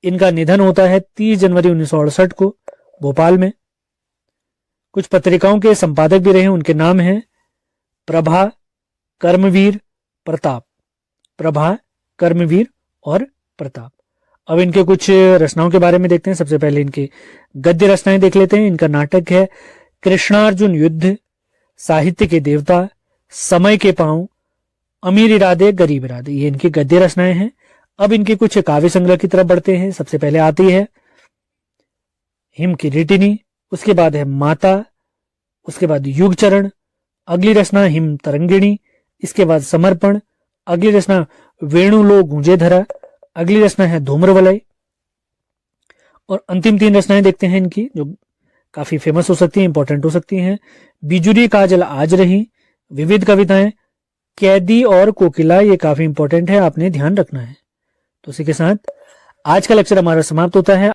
इनका निधन होता है 30 जनवरी 1968 को भोपाल में। कुछ पत्रिकाओं के संपादक भी रहे, उनके नाम हैं प्रभा, कर्मवीर, प्रताप। प्रभा, कर्मवीर और प्रताप। अब इनके कुछ रचनाओं के बारे में देखते हैं। सबसे पहले इनके गद्य रचनाएं देख लेते हैं। इनका नाटक है कृष्णार्जुन युद्ध, साहित्य के देवता, समय के पांव, अमीर इरादे गरीब इरादे, ये इनकी गद्य रचनाएं हैं। अब इनके कुछ काव्य संग्रह की तरफ बढ़ते हैं। सबसे पहले आती है हिम किरीटिनी, उसके बाद है माता, उसके बाद युग चरण, अगली रचना हिम तरंगिणी, इसके बाद समर्पण, अगली रचना वेणु लो गूंजे धरा, अगली रचना है धूम्रवलय और अंतिम 3 रचनाएं देखते हैं इनकी, जो काफी फेमस हो सकती हैं, इंपॉर्टेंट हो सकती हैं। बिजुरी काजल आज रही, विविध कविताएं, कैदी और कोकिला, ये काफी इंपॉर्टेंट है, आपने ध्यान रखना है। तो इसी के साथ आज का लेक्चर हमारा समाप्त होता है।